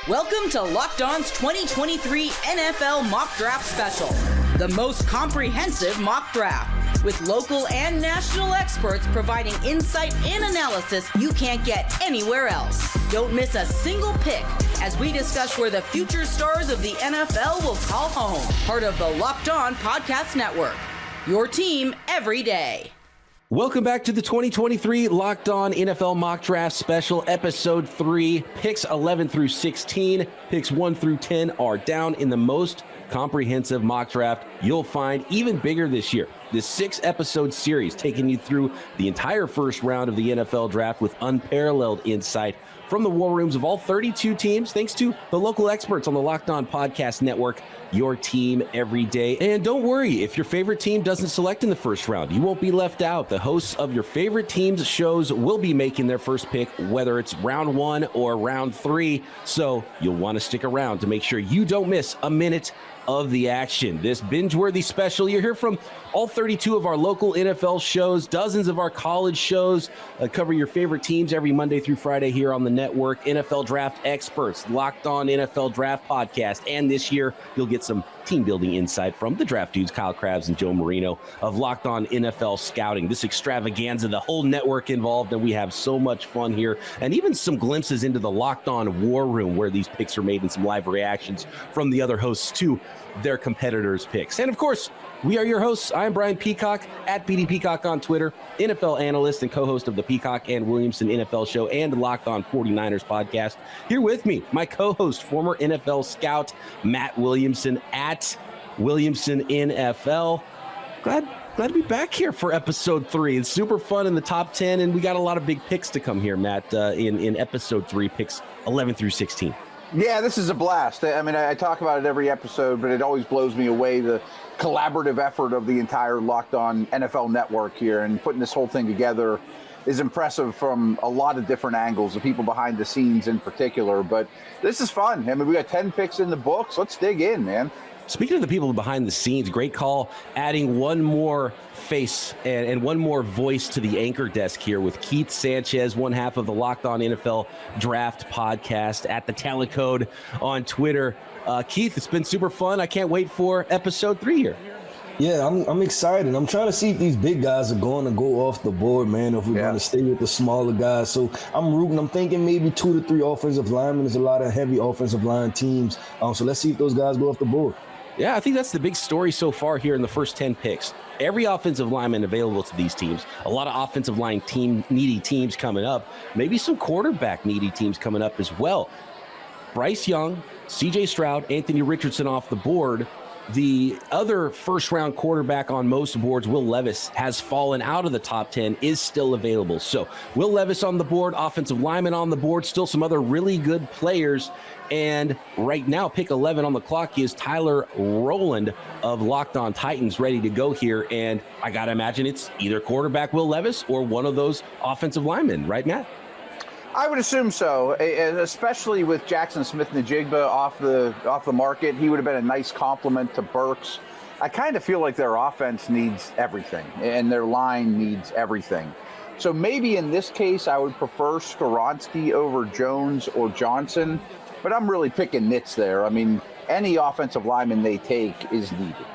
Welcome to Locked On's 2023 NFL Mock Draft Special, the most comprehensive mock draft, with local and national experts providing insight and analysis you can't get anywhere else. Don't miss a single pick as we discuss where the future stars of the NFL will call home. Part of the Locked On Podcast Network, your team every day. Welcome back to the 2023 Locked On NFL Mock Draft Special, Episode 3. Picks 11 through 16, picks 1 through 10 are down in the most comprehensive mock draft you'll find, even bigger this year. This 6-episode series taking you through the entire first round of the NFL draft with unparalleled insight from the war rooms of all 32 teams, thanks to the local experts on the Locked On Podcast Network, your team every day. And don't worry, if your favorite team doesn't select in the first round, you won't be left out. The hosts of your favorite team's shows will be making their first pick, whether it's round 1 or round 3. So you'll want to stick around to make sure you don't miss a minute of the action. This binge-worthy special, you hear from all 32 of our local NFL shows, dozens of our college shows, cover your favorite teams every Monday through Friday here on the network, NFL draft experts, Locked On NFL Draft Podcast, and this year you'll get some team-building insight from the draft dudes, Kyle Krabs and Joe Marino of Locked On NFL Scouting. This extravaganza, the whole network involved, and we have so much fun here, and even some glimpses into the Locked On War Room where these picks are made and some live reactions from the other hosts to their competitors' picks. And of course, we are your hosts. I'm Brian Peacock, at BD Peacock on Twitter, NFL analyst and co-host of the Peacock and Williamson NFL show and Locked On 49ers podcast. Here with me, my co-host, former NFL scout, Matt Williamson, at Williamson NFL. Glad to be back here for episode 3. It's super fun in the top 10, and we got a lot of big picks to come here, Matt, in episode 3, picks 11 through 16. Yeah, this is a blast. I mean, I talk about it every episode, but it always blows me away, the collaborative effort of the entire Locked On NFL network here, and putting this whole thing together is impressive from a lot of different angles, the people behind the scenes in particular. But this is fun. I mean, we got 10 picks in the books. Let's dig in, man. Speaking of the people behind the scenes, great call, adding one more face and one more voice to the anchor desk here with Keith Sanchez, one half of the Locked On NFL Draft Podcast, at the Talent Code on Twitter. Keith, it's been super fun. I can't wait for episode 3 here. Yeah, I'm excited. I'm trying to see if these big guys are going to go off the board, man, or if we're going to stay with the smaller guys. So I'm rooting. I'm thinking maybe 2 to 3 offensive linemen. There's a lot of heavy offensive line teams. So let's see if those guys go off the board. Yeah, I think that's the big story so far here in the first 10 picks. Every offensive lineman available to these teams, a lot of offensive line needy teams coming up, maybe some quarterback needy teams coming up as well. Bryce Young, C.J. Stroud, Anthony Richardson off the board. The other first-round quarterback on most boards, Will Levis, has fallen out of the top 10, is still available. So Will Levis on the board, offensive lineman on the board, still some other really good players. And right now, pick 11 on the clock is Tyler Rowland of Locked On Titans, ready to go here. And I got to imagine it's either quarterback Will Levis or one of those offensive linemen, right, Matt? I would assume so, especially with Jackson Smith-Njigba off the market. He would have been a nice complement to Burks. I kind of feel like their offense needs everything, and their line needs everything. So maybe in this case, I would prefer Skoronski over Jones or Johnson, but I'm really picking nits there. I mean, any offensive lineman they take is needed.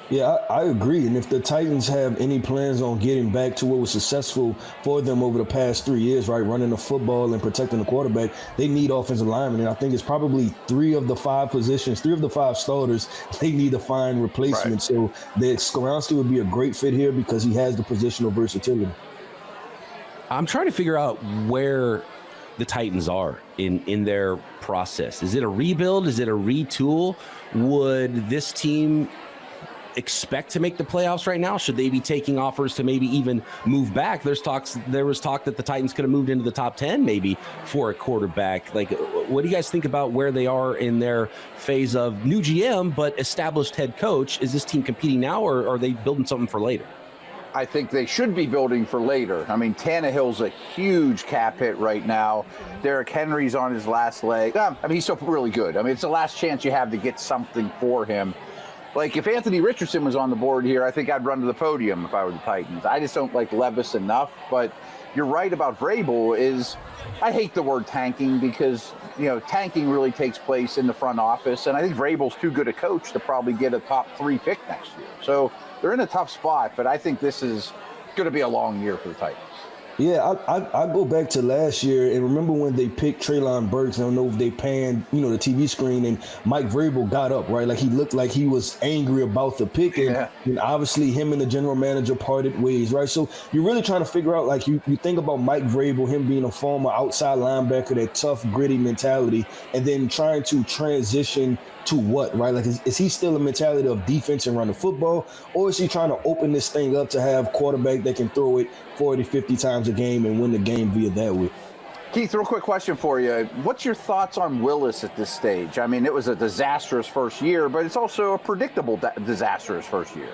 Yeah, I agree. And if the Titans have any plans on getting back to what was successful for them over the past 3 years, right, running the football and protecting the quarterback, they need offensive linemen. And I think it's probably 3 of the 5 positions, 3 of the 5 starters, they need to find replacements. Right. So Skoronski would be a great fit here because he has the positional versatility. I'm trying to figure out where the Titans are in their process. Is it a rebuild? Is it a retool? Would this team expect to make the playoffs right now? Should they be taking offers to maybe even move back? There was talk that the Titans could have moved into the top 10 maybe for a quarterback. Like, what do you guys think about where they are in their phase of new GM but established head coach? Is this team competing now, or are they building something for later? I think they should be building for later. I mean, Tannehill's a huge cap hit right now. Derrick Henry's on his last leg. I mean, he's still really good. I mean, it's the last chance you have to get something for him. Like, if Anthony Richardson was on the board here, I think I'd run to the podium if I were the Titans. I just don't like Levis enough. But you're right about Vrabel I hate the word tanking because, tanking really takes place in the front office. And I think Vrabel's too good a coach to probably get a top 3 pick next year. So they're in a tough spot, but I think this is going to be a long year for the Titans. Yeah, I go back to last year and remember when they picked Treylon Burks. I don't know if they panned, the TV screen, and Mike Vrabel got up, right? Like, he looked like he was angry about the pick, and obviously him and the general manager parted ways, right? So you're really trying to figure out, like, you think about Mike Vrabel, him being a former outside linebacker, that tough, gritty mentality, and then trying to transition to what, right? Like, is he still a mentality of defense and run the football, or is he trying to open this thing up to have quarterback that can throw it 40, 50 times a game and win the game via that way? Keith, real quick question for you. What's your thoughts on Willis at this stage? I mean, it was a disastrous first year, but it's also a predictable disastrous first year.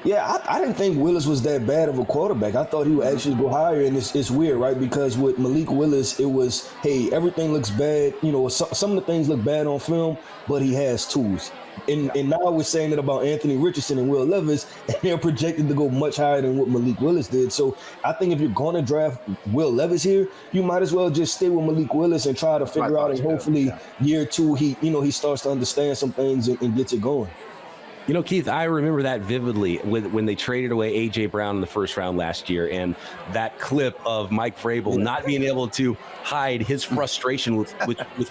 Yeah, I didn't think Willis was that bad of a quarterback. I thought he would actually go higher, and it's weird, right? Because with Malik Willis, it was, hey, everything looks bad. Some of the things look bad on film, but he has tools. And now we're saying it about Anthony Richardson and Will Levis, and they're projected to go much higher than what Malik Willis did. So I think if you're going to draft Will Levis here, you might as well just stay with Malik Willis and try to figure out, and hopefully year 2, he starts to understand some things and gets it going. Keith, I remember that vividly when they traded away A.J. Brown in the first round last year, and that clip of Mike Vrabel not being able to hide his frustration with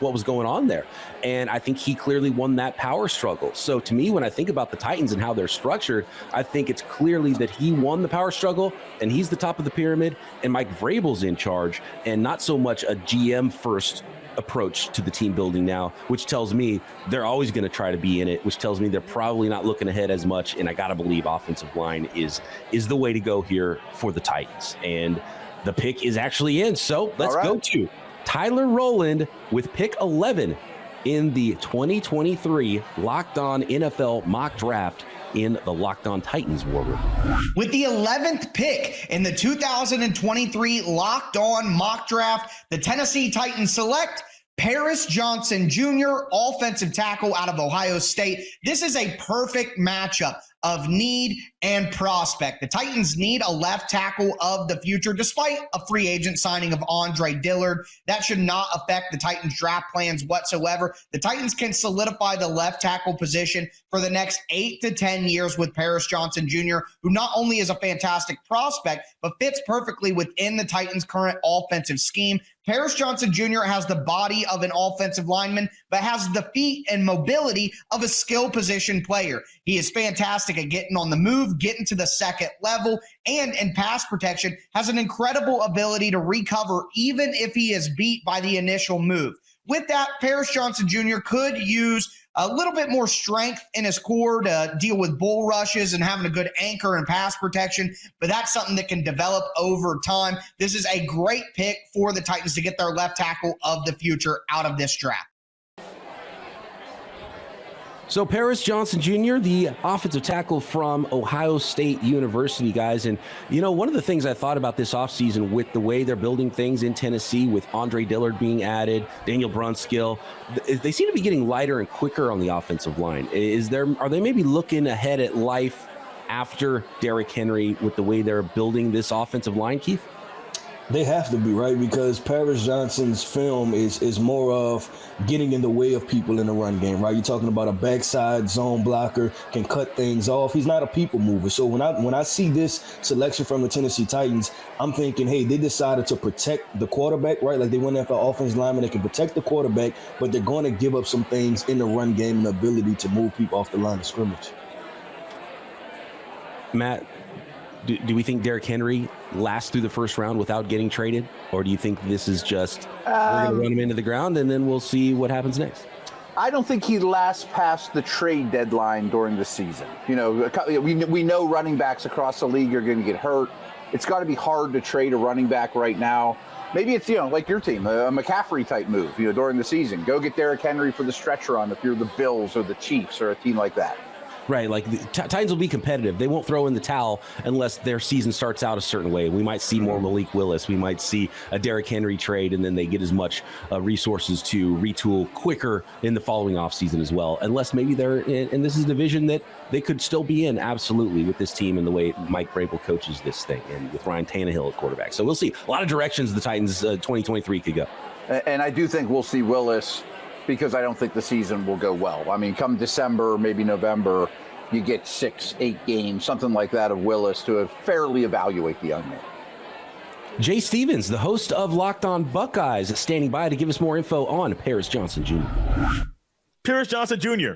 what was going on there. And I think he clearly won that power struggle. So to me, when I think about the Titans and how they're structured, I think it's clearly that he won the power struggle, and he's the top of the pyramid, and Mike Vrabel's in charge, and not so much a GM first approach to the team building now, which tells me they're always going to try to be in it, which tells me they're probably not looking ahead as much. And I got to believe offensive line is the way to go here for the Titans. And the pick is actually in. So let's go to Tyler Rowland with pick 11 in the 2023 Locked On NFL mock draft in the Locked On Titans War Room. With the 11th pick in the 2023 Locked On mock draft, the Tennessee Titans select Paris Johnson Jr., offensive tackle out of Ohio State. This is a perfect matchup of need and prospect. The Titans need a left tackle of the future, despite a free agent signing of Andre Dillard. That should not affect the Titans draft plans whatsoever. The Titans can solidify the left tackle position for the next 8 to 10 years with Paris Johnson Jr., who not only is a fantastic prospect, but fits perfectly within the Titans' current offensive scheme. Paris Johnson Jr. has the body of an offensive lineman, but has the feet and mobility of a skill position player. He is fantastic at getting on the move, getting to the second level, and in pass protection has an incredible ability to recover even if he is beat by the initial move. With that, Paris Johnson Jr. could use a little bit more strength in his core to deal with bull rushes and having a good anchor and pass protection, but that's something that can develop over time. This is a great pick for the Titans to get their left tackle of the future out of this draft. So Paris Johnson Jr., the offensive tackle from Ohio State University, guys. And, one of the things I thought about this offseason with the way they're building things in Tennessee with Andre Dillard being added, Daniel Brunskill, they seem to be getting lighter and quicker on the offensive line. Are they maybe looking ahead at life after Derrick Henry with the way they're building this offensive line, Keith? They have to be, right? Because Paris Johnson's film is more of getting in the way of people in the run game, right? You're talking about a backside zone blocker, can cut things off. He's not a people mover. So when I see this selection from the Tennessee Titans, I'm thinking, hey, they decided to protect the quarterback, right? Like they went after offensive lineman that can protect the quarterback, but they're going to give up some things in the run game and the ability to move people off the line of scrimmage. Matt, do we think Derrick Henry lasts through the first round without getting traded? Or do you think this is just we're going to run him into the ground and then we'll see what happens next? I don't think he lasts past the trade deadline during the season. We know running backs across the league are going to get hurt. It's got to be hard to trade a running back right now. Maybe it's, like your team, a McCaffrey type move, during the season. Go get Derrick Henry for the stretch run if you're the Bills or the Chiefs or a team like that. Right, like the Titans will be competitive. They won't throw in the towel unless their season starts out a certain way. We might see more Malik Willis. We might see a Derrick Henry trade, and then they get as much resources to retool quicker in the following offseason as well. Unless maybe they're in, and this is a division that they could still be in, absolutely, with this team and the way Mike Vrabel coaches this thing, and with Ryan Tannehill at quarterback. So we'll see. A lot of directions the Titans 2023 could go. And I do think we'll see Willis, because I don't think the season will go well. I mean, come December, maybe November, you get 6-8 games, something like that of Willis to fairly evaluate the young man. Jay Stevens, the host of Locked On Buckeyes, standing by to give us more info on Paris Johnson Jr. Paris Johnson Jr.,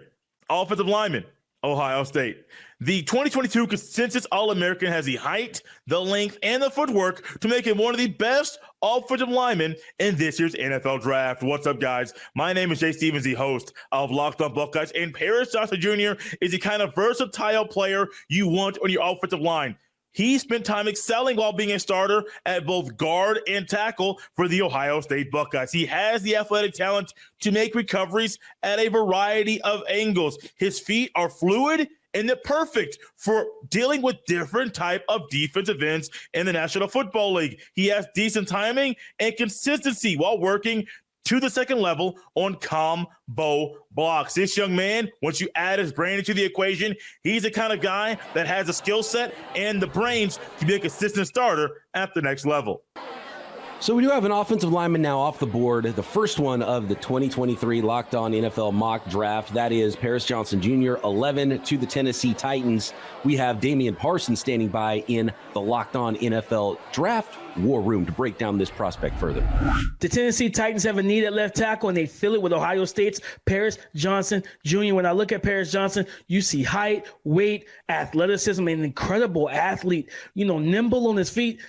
offensive lineman, Ohio State. The 2022 consensus All-American has the height, the length, and the footwork to make him one of the best offensive linemen in this year's NFL draft. What's up, guys? My name is Jay Stevens, the host of Locked On Buckeyes, and Paris Johnson Jr. is the kind of versatile player you want on your offensive line. He spent time excelling while being a starter at both guard and tackle for the Ohio State Buckeyes. He has the athletic talent to make recoveries at a variety of angles. His feet are fluid and they're perfect for dealing with different type of defensive ends in the National Football League. He has decent timing and consistency while working to the second level on combo blocks. This young man, once you add his brain into the equation, he's the kind of guy that has the skill set and the brains to be a consistent starter at the next level. So we do have an offensive lineman now off the board, the first one of the 2023 Locked On NFL mock draft. That is Paris Johnson Jr., 11 to the Tennessee Titans. We have Damian Parsons standing by in the Locked On NFL draft war room to break down this prospect further. The Tennessee Titans have a need at left tackle, and they fill it with Ohio State's Paris Johnson Jr. When I look at Paris Johnson, you see height, weight, athleticism, an incredible athlete, nimble on his feet,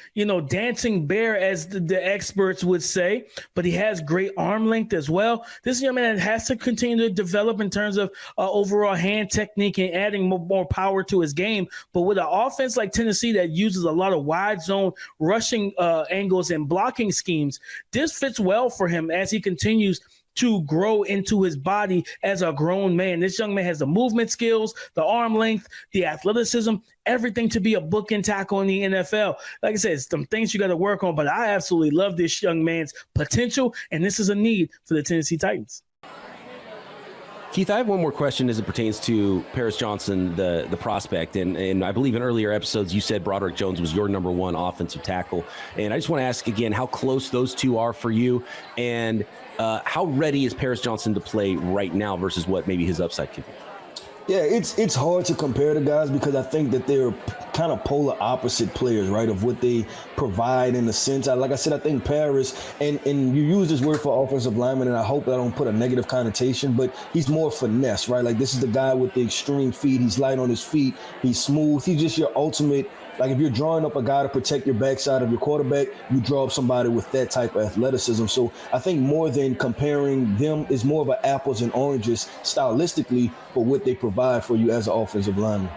dancing bear, as the experts would say, but he has great arm length as well. This young man has to continue to develop in terms of overall hand technique and adding more power to his game. But with an offense like Tennessee that uses a lot of wide zone rushing angles and blocking schemes, this fits well for him as he continues to grow into his body as a grown man. This young man has the movement skills, the arm length, the athleticism, everything to be a bookend tackle in the NFL. Like I said, some things you got to work on, but I absolutely love this young man's potential, and this is a need for the Tennessee Titans. Keith, I have one more question as it pertains to Paris Johnson, the prospect. And I believe in earlier episodes, you said Broderick Jones was your number one offensive tackle. And I just want to ask again how close those two are for you, and how ready is Paris Johnson to play right now versus what maybe his upside could be? Yeah, it's hard to compare the guys because I think that they're kind of polar opposite players, right, of what they provide in a sense. Like I said, I think Paris, and you use this word for offensive lineman, and I hope I don't put a negative connotation, but he's more finesse, right? Like, this is the guy with the extreme feet. He's light on his feet. He's smooth. He's just your ultimate. Like, if you're drawing up a guy to protect your backside of your quarterback, you draw up somebody with that type of athleticism. So I think more than comparing them is more of an apples and oranges stylistically for what they provide for you as an offensive lineman.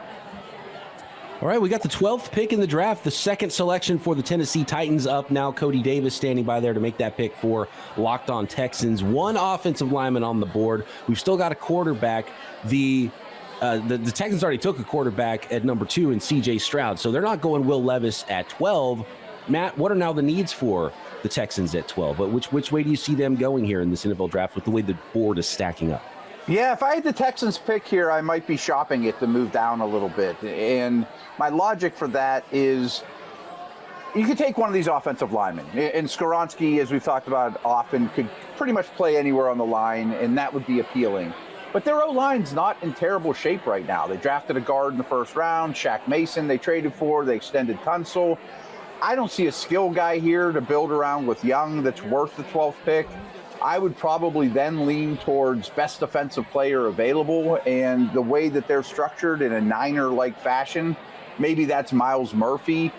All right, we got the 12th pick in the draft, the second selection for the Tennessee Titans up now. Cody Davis standing by there to make that pick for Locked On Texans. One offensive lineman on the board. We've still got a quarterback. The Texans already took a quarterback at number 2 in C.J. Stroud, so they're not going Will Levis at 12. Matt, what are now the needs for the Texans at 12? But which way do you see them going here in this NFL draft with the way the board is stacking up? Yeah, if I had the Texans pick here, I might be shopping it to move down a little bit. And my logic for that is you could take one of these offensive linemen. And Skoronski, as we've talked about often, could pretty much play anywhere on the line, and that would be appealing. But their O-line's not in terrible shape right now. They drafted a guard in the first round, Shaq Mason they traded for, they extended Tunsil. I don't see a skill guy here to build around with Young that's worth the 12th pick. I would probably then lean towards best defensive player available, and the way that they're structured in a Niner-like fashion, maybe that's Miles Murphy.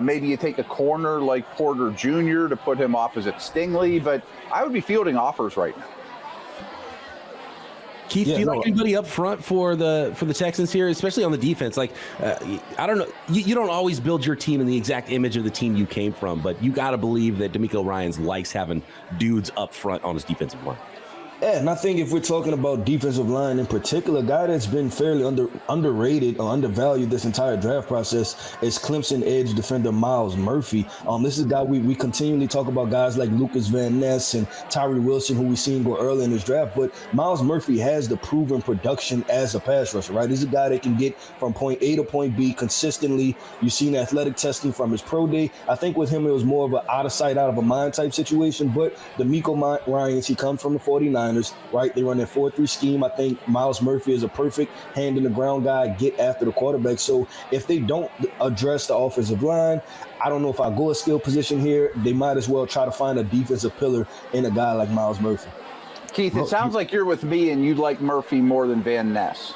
Maybe you take a corner like Porter Jr. to put him opposite Stingley, but I would be fielding offers right now. Keith, do you like anybody up front for the Texans here, especially on the defense? Like, I don't know. You don't always build your team in the exact image of the team you came from, but you got to believe that DeMeco Ryans likes having dudes up front on his defensive line. Yeah, and I think if we're talking about defensive line in particular, a guy that's been fairly underrated or undervalued this entire draft process is Clemson edge defender Myles Murphy. This is a guy we continually talk about, guys like Lucas Van Ness and Tyree Wilson, who we've seen go early in this draft, but Myles Murphy has the proven production as a pass rusher, right? He's a guy that can get from point A to point B consistently. You've seen athletic testing from his pro day. I think with him, it was more of an out of sight, out of a mind type situation, but DeMeco Ryans, he comes from the 49ers, right? They run that 4-3 scheme. I think Myles Murphy is a perfect hand in the ground guy, get after the quarterback. So if they don't address the offensive line, I don't know if I go a skill position here. They might as well try to find a defensive pillar in a guy like Myles Murphy. Keith, it sounds like you're with me and you like Murphy more than Van Ness.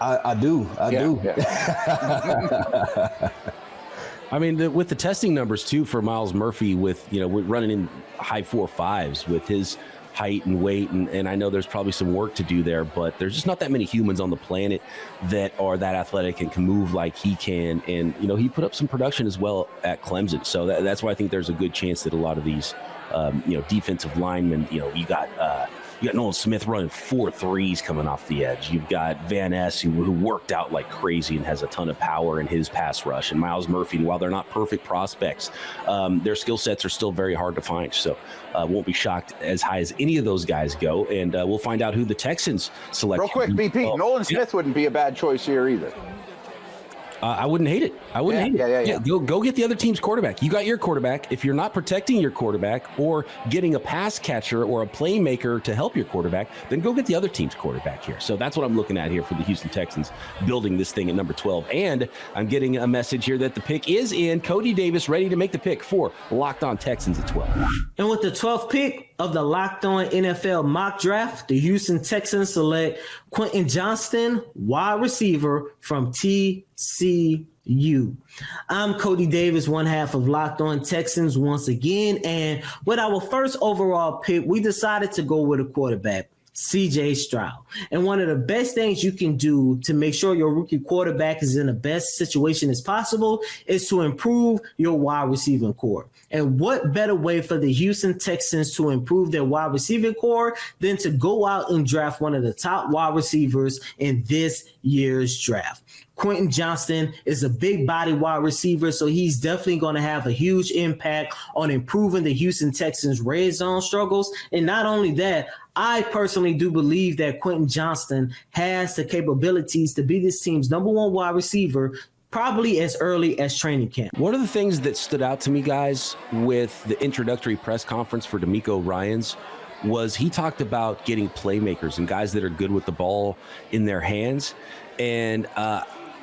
I do. Yeah. I mean, with the testing numbers too for Myles Murphy, with running in high 4.5s with his height and weight, and I know there's probably some work to do there, but there's just not that many humans on the planet that are that athletic and can move like he can. And he put up some production as well at Clemson, so that's why I think there's a good chance that a lot of these defensive linemen, you got Nolan Smith running 4.3s coming off the edge. You've got Van Ness, who worked out like crazy and has a ton of power in his pass rush. And Myles Murphy, while they're not perfect prospects, their skill sets are still very hard to find. So won't be shocked as high as any of those guys go. And we'll find out who the Texans select. Real quick, BP, Nolan Smith wouldn't be a bad choice here either. I wouldn't hate it. Yeah. Go get the other team's quarterback. You got your quarterback. If you're not protecting your quarterback or getting a pass catcher or a playmaker to help your quarterback, then go get the other team's quarterback here. So that's what I'm looking at here for the Houston Texans, building this thing at number 12. And I'm getting a message here that the pick is in. Cody Davis ready to make the pick for Locked On Texans at 12. And with the 12th pick of the Locked On NFL mock draft, the Houston Texans select Quentin Johnston, wide receiver from TCU. I'm Cody Davis, one half of Locked On Texans once again. And with our first overall pick, we decided to go with a quarterback, CJ Stroud. And one of the best things you can do to make sure your rookie quarterback is in the best situation as possible is to improve your wide receiving core. And what better way for the Houston Texans to improve their wide receiving core than to go out and draft one of the top wide receivers in this year's draft? Quentin Johnston is a big body wide receiver, so he's definitely going to have a huge impact on improving the Houston Texans' red zone struggles. And not only that, I personally do believe that Quentin Johnston has the capabilities to be this team's number one wide receiver probably as early as training camp. One of the things that stood out to me, guys, with the introductory press conference for DeMeco Ryans was he talked about getting playmakers and guys that are good with the ball in their hands. And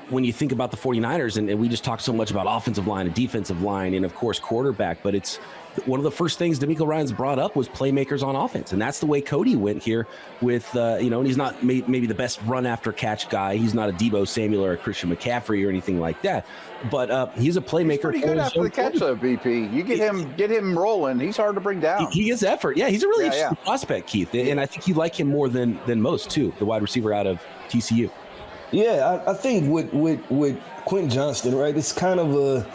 when you think about the 49ers, and we just talked so much about offensive line and defensive line and, of course, quarterback, but it's one of the first things DeMeco Ryans brought up was playmakers on offense. And that's the way Cody went here with, and he's not maybe the best run after catch guy. He's not a Deebo Samuel or a Christian McCaffrey or anything like that. But he's a playmaker. He's pretty good after the catch, though, BP. You get him rolling. He's hard to bring down. He gets effort. Yeah, he's a really interesting prospect, Keith. And I think you like him more than most, too, the wide receiver out of TCU. Yeah, I think with Quentin Johnston, right, it's kind of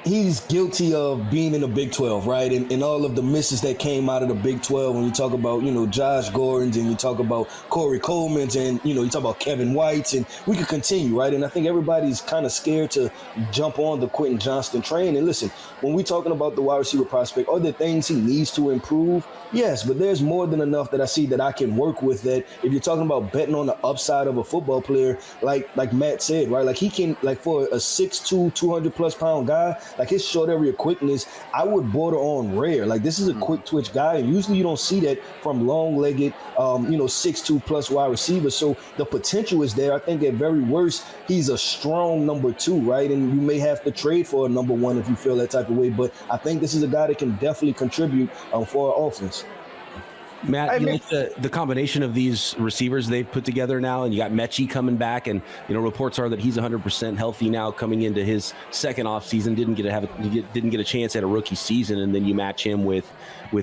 he's guilty of being in the Big 12, right? And all of the misses that came out of the Big 12 when you talk about, Josh Gordon's and you talk about Corey Coleman's and, you talk about Kevin White's, and we could continue, right? And I think everybody's kind of scared to jump on the Quentin Johnston train. And listen, when we're talking about the wide receiver prospect, are there things he needs to improve? Yes, but there's more than enough that I see that I can work with that. If you're talking about betting on the upside of a football player, like Matt said, right? Like he can, like for a 6'2", 200+ pound guy, like his short area quickness, I would border on rare. Like this is a quick twitch guy, and usually you don't see that from long-legged, 6'2+ wide receivers. So the potential is there. I think at very worst, he's a strong number 2, right? And you may have to trade for a number 1 if you feel that type of way. But I think this is a guy that can definitely contribute for our offense. Matt, you like the combination of these receivers they've put together now, and you got Mechie coming back, and reports are that he's 100% healthy now coming into his second offseason. Didn't get a chance at a rookie season, and then you match him with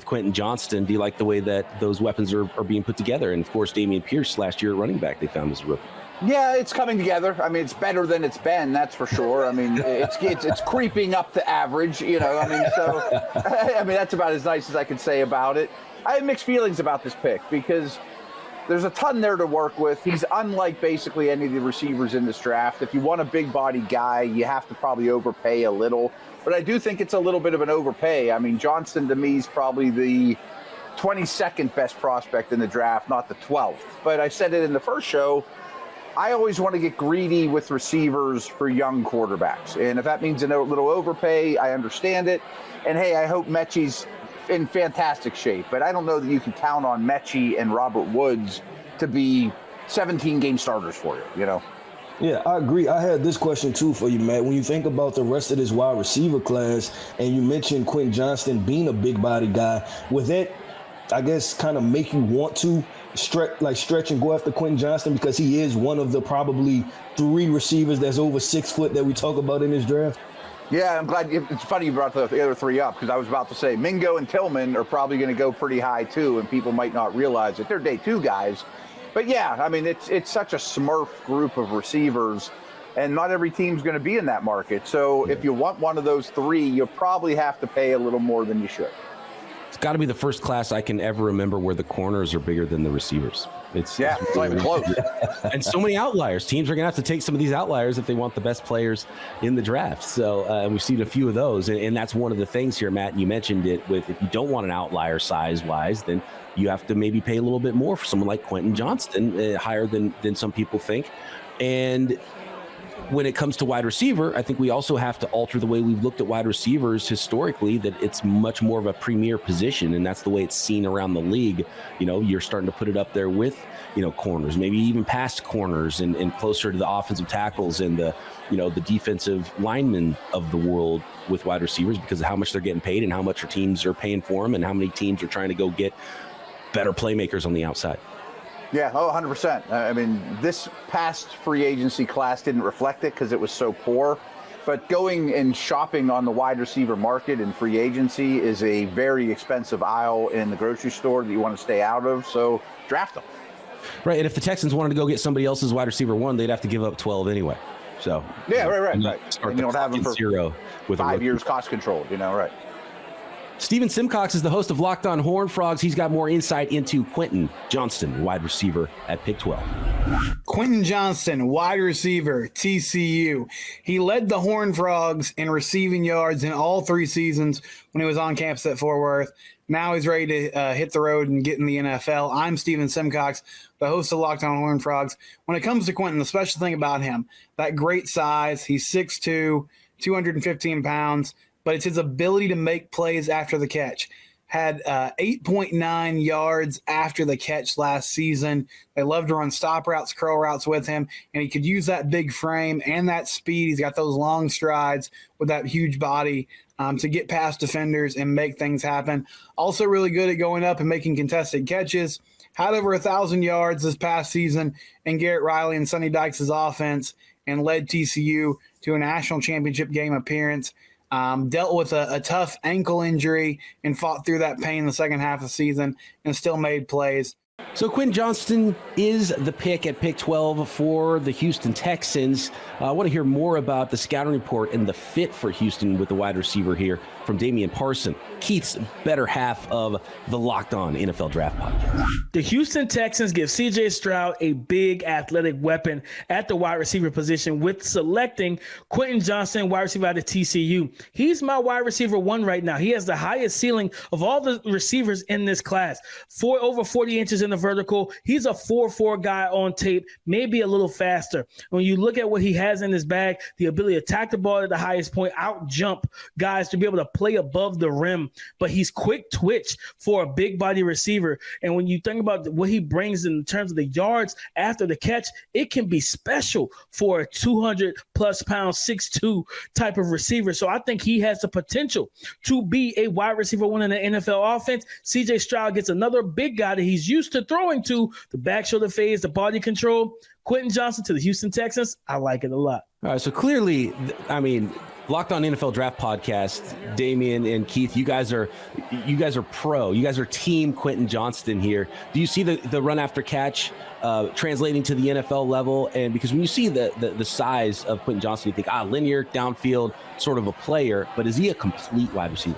Quentin Johnston. Do you like the way that those weapons are being put together? And of course, Dameon Pierce last year at running back they found as a rookie. Yeah, it's coming together. I mean, it's better than it's been, that's for sure. I mean, it's creeping up to average, you know. I mean, so I mean, that's about as nice as I can say about it. I have mixed feelings about this pick because there's a ton there to work with. He's unlike basically any of the receivers in this draft. If you want a big body guy, you have to probably overpay a little. But I do think it's a little bit of an overpay. I mean, Johnston to me is probably the 22nd best prospect in the draft, not the 12th. But I said it in the first show, I always want to get greedy with receivers for young quarterbacks. And if that means a little overpay, I understand it. And hey, I hope Mechie's in fantastic shape. But I don't know that you can count on Mechie and Robert Woods to be 17-game starters for you, you know? Yeah, I agree. I had this question too for you, Matt. When you think about the rest of this wide receiver class, and you mentioned Quentin Johnston being a big body guy, would that, I guess, kind of make you want to stretch and go after Quentin Johnston because he is one of the probably 3 receivers that's over 6 foot that we talk about in this draft? Yeah, I'm glad. It's funny you brought the other 3 up because I was about to say Mingo and Tillman are probably going to go pretty high too, and people might not realize it. They're day 2 guys. But yeah, I mean, it's such a smurf group of receivers, and not every team's going to be in that market. So if you want one of those 3, you'll probably have to pay a little more than you should. It's got to be the first class I can ever remember where the corners are bigger than the receivers. It's not even close. And so many outliers. Teams are going to have to take some of these outliers if they want the best players in the draft. So we've seen a few of those. And that's one of the things here, Matt, and you mentioned it with if you don't want an outlier size-wise, then you have to maybe pay a little bit more for someone like Quentin Johnston, higher than some people think. And when it comes to wide receiver, I think we also have to alter the way we've looked at wide receivers historically, that it's much more of a premier position, and that's the way it's seen around the league. You know, you're starting to put it up there with, you know, corners, maybe even past corners and closer to the offensive tackles and the, you know, the defensive linemen of the world with wide receivers because of how much they're getting paid and how much our teams are paying for them and how many teams are trying to go get better playmakers on the outside. Yeah, 100%. I mean, this past free agency class didn't reflect it because it was so poor. But going and shopping on the wide receiver market in free agency is a very expensive aisle in the grocery store that you want to stay out of. So draft them. Right, and if the Texans wanted to go get somebody else's wide receiver 1, they'd have to give up 12 anyway. So yeah, right. And you don't have them for 0 with 5 years cost control, you know, right. Steven Simcox is the host of Locked On Horned Frogs. He's got more insight into Quentin Johnston, wide receiver at Pick 12. Quentin Johnston, wide receiver, TCU. He led the Horned Frogs in receiving yards in all 3 seasons when he was on campus at Fort Worth. Now he's ready to hit the road and get in the NFL. I'm Steven Simcox, the host of Locked On Horned Frogs. When it comes to Quentin, the special thing about him, that great size, he's 6'2", 215 pounds, but it's his ability to make plays after the catch. Had 8.9 yards after the catch last season. They love to run stop routes, curl routes with him, and he could use that big frame and that speed. He's got those long strides with that huge body to get past defenders and make things happen. Also really good at going up and making contested catches. Had over 1,000 yards this past season in Garrett Riley and Sonny Dykes' offense and led TCU to a national championship game appearance. Dealt with a tough ankle injury and fought through that pain in the second half of the season and still made plays. So Quentin Johnston is the pick at pick 12 for the Houston Texans. I want to hear more about the scouting report and the fit for Houston with the wide receiver here from Damian Parson, Keith's better half of the Locked On NFL Draft Podcast. The Houston Texans give C.J. Stroud a big athletic weapon at the wide receiver position with selecting Quentin Johnston, wide receiver out of TCU. He's my wide receiver 1 right now. He has the highest ceiling of all the receivers in this class. Over 40 inches in the vertical. He's a 4.4 guy on tape, maybe a little faster. When you look at what he has in his bag, the ability to attack the ball at the highest point, out jump guys to be able to play above the rim, but he's quick twitch for a big body receiver. And when you think about what he brings in terms of the yards after the catch, it can be special for a 200 plus pound 6'2" type of receiver. So I think he has the potential to be a wide receiver 1 in the NFL offense. CJ Stroud gets another big guy that he's used to throwing to, the back shoulder phase, the body control. Quentin Johnston to the Houston Texans, I like it a lot. All right, so clearly, I mean, Locked On NFL Draft Podcast, Damian and Keith, you guys are pro. You guys are team Quentin Johnston here. Do you see the run after catch translating to the NFL level? And because when you see the size of Quentin Johnston, you think, linear, downfield, sort of a player, but is he a complete wide receiver?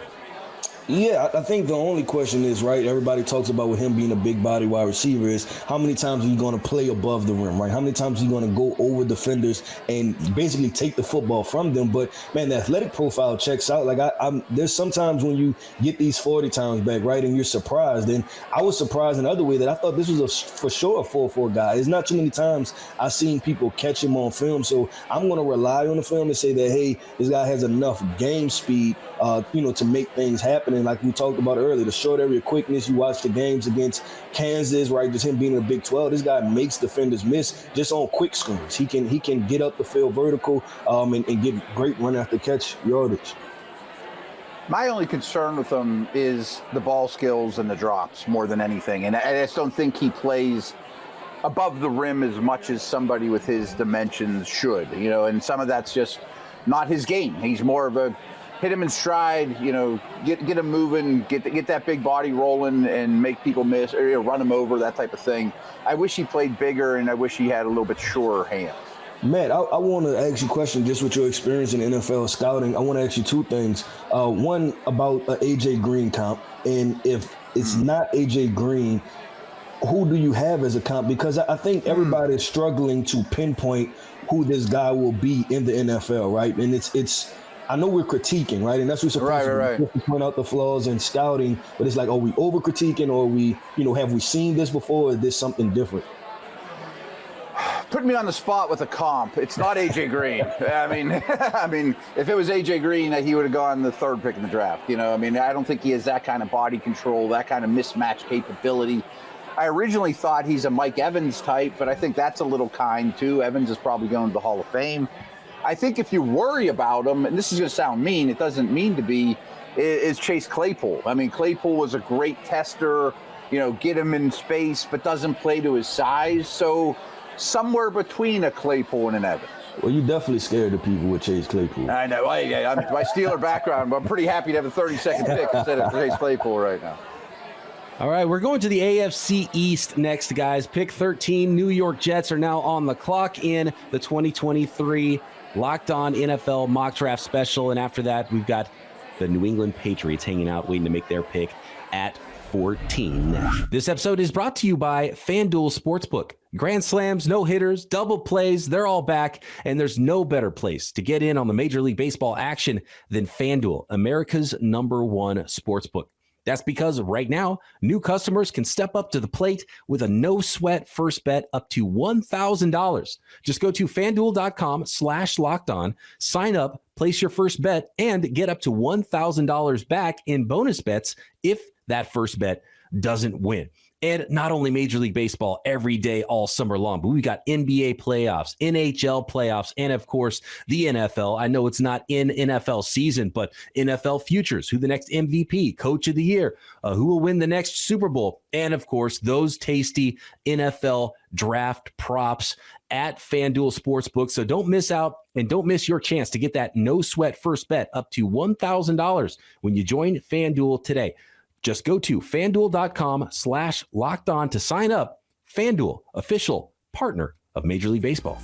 Yeah, I think the only question is, right, everybody talks about with him being a big body wide receiver is how many times are you going to play above the rim, right? How many times are you going to go over defenders and basically take the football from them? But, man, the athletic profile checks out. Like, there's sometimes when you get these 40 times back, right, and you're surprised. And I was surprised in another way that I thought this was for sure a 4.4 guy. There's not too many times I've seen people catch him on film. So I'm going to rely on the film and say that, hey, this guy has enough game speed, to make things happen. And like we talked about earlier, the short area quickness, you watch the games against Kansas, right? Just him being in the Big 12, this guy makes defenders miss just on quick screens. He can get up the field vertical and get great run after catch yardage. My only concern with him is the ball skills and the drops more than anything. And I just don't think he plays above the rim as much as somebody with his dimensions should, and some of that's just not his game. He's more of a hit him in stride, get him moving, get that big body rolling and make people miss or run him over, that type of thing. I wish he played bigger and I wish he had a little bit surer hands. Matt, I want to ask you a question just with your experience in NFL scouting. I want to ask you two things. One about A.J. Green comp, and if it's not A.J. Green, who do you have as a comp? Because I think everybody is struggling to pinpoint who this guy will be in the NFL, right? And it's I know we're critiquing, right? And that's what we're supposed to point out the flaws in scouting, but it's like, are we over critiquing, or are we, have we seen this before, or is this something different? Put me on the spot with a comp. It's not AJ Green. I mean, if it was AJ Green, he would have gone the third pick in the draft. I don't think he has that kind of body control, that kind of mismatch capability. I originally thought he's a Mike Evans type, but I think that's a little kind too. Evans is probably going to the Hall of Fame. I think if you worry about him, and this is going to sound mean, it doesn't mean to be, is Chase Claypool. I mean, Claypool was a great tester, get him in space, but doesn't play to his size. So somewhere between a Claypool and an Evans. Well, you definitely scared the people with Chase Claypool. I know. I'm my Steeler background, but I'm pretty happy to have a 32nd pick instead of Chase Claypool right now. All right, we're going to the AFC East next, guys. Pick 13, New York Jets are now on the clock in the 2023 Locked On NFL Mock Draft Special. And after that, we've got the New England Patriots hanging out, waiting to make their pick at 14. This episode is brought to you by FanDuel Sportsbook. Grand slams, no-hitters, double plays, they're all back, and there's no better place to get in on the Major League Baseball action than FanDuel, America's #1 sportsbook. That's because right now, new customers can step up to the plate with a no-sweat first bet up to $1,000. Just go to FanDuel.com/lockedon, sign up, place your first bet, and get up to $1,000 back in bonus bets if that first bet doesn't win. And not only Major League Baseball every day, all summer long, but we've got NBA playoffs, NHL playoffs, and of course, the NFL. I know it's not in NFL season, but NFL futures, who the next MVP, coach of the year, who will win the next Super Bowl, and of course, those tasty NFL draft props at FanDuel Sportsbook. So don't miss out and don't miss your chance to get that no sweat first bet up to $1,000 when you join FanDuel today. Just go to FanDuel.com/lockedon to sign up. FanDuel, official partner of Major League Baseball.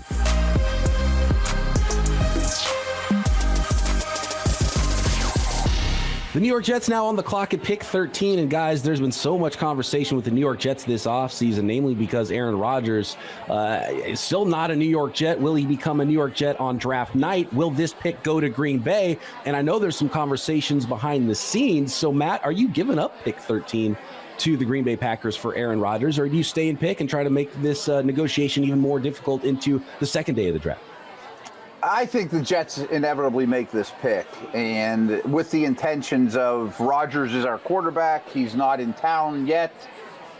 The New York Jets now on the clock at pick 13. And guys, there's been so much conversation with the New York Jets this offseason, namely because Aaron Rodgers is still not a New York Jet. Will he become a New York Jet on draft night? Will this pick go to Green Bay? And I know there's some conversations behind the scenes. So, Matt, are you giving up pick 13 to the Green Bay Packers for Aaron Rodgers, or do you stay and pick and try to make this negotiation even more difficult into the second day of the draft? I think the Jets inevitably make this pick, and with the intentions of Rodgers is our quarterback. He's not in town yet.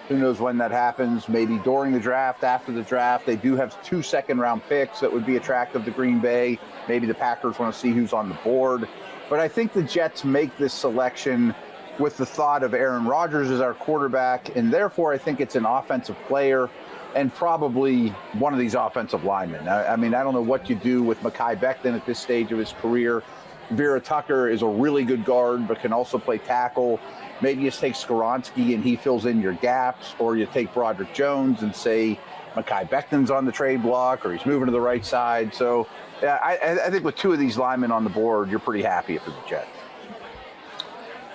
Who knows when that happens? Maybe during the draft, after the draft. They do have 2 second-round picks that would be attractive to Green Bay. Maybe the Packers want to see who's on the board. But I think the Jets make this selection with the thought of Aaron Rodgers as our quarterback, and therefore I think it's an offensive player and probably one of these offensive linemen. I mean, I don't know what you do with Mekhi Becton at this stage of his career. Vera Tucker is a really good guard, but can also play tackle. Maybe you just take Skoronski and he fills in your gaps, or you take Broderick Jones and say Mekhi Becton's on the trade block, or he's moving to the right side. So I think with two of these linemen on the board, you're pretty happy for the Jets.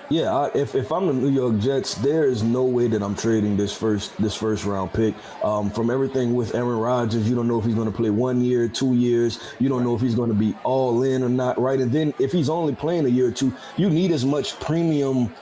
Yeah, if I'm the New York Jets, there is no way that I'm trading this first round pick. From everything with Aaron Rodgers, you don't know if he's going to play 1 year, 2 years. You don't know if he's going to be all in or not, right? And then if he's only playing a year or two, you need as much premium,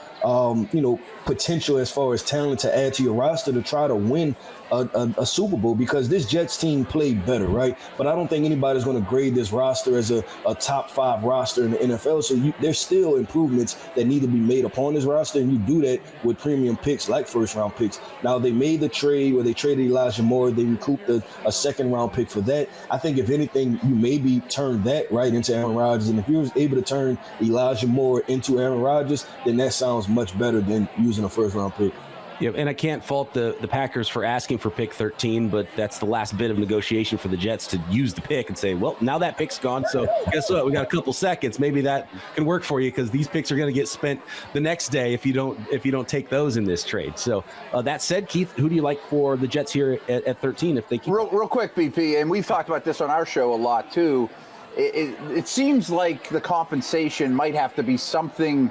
potential as far as talent to add to your roster to try to win a Super Bowl, because this Jets team played better, right? But I don't think anybody's going to grade this roster as a top 5 roster in the NFL. So there's still improvements that need to be made upon this roster, and you do that with premium picks like first-round picks. Now, they made the trade where they traded Elijah Moore. They recouped a second-round pick for that. I think, if anything, you maybe turn that right into Aaron Rodgers. And if you was able to turn Elijah Moore into Aaron Rodgers, then that sounds much better than using a first-round pick. Yeah, and I can't fault the Packers for asking for pick 13, but that's the last bit of negotiation for the Jets to use the pick and say, well, now that pick's gone, so guess what? We got a couple seconds. Maybe that can work for you, because these picks are going to get spent the next day if you don't take those in this trade. So that said, Keith, who do you like for the Jets here at 13 if they keep? Real quick, BP, and we've talked about this on our show a lot too. It seems like the compensation might have to be something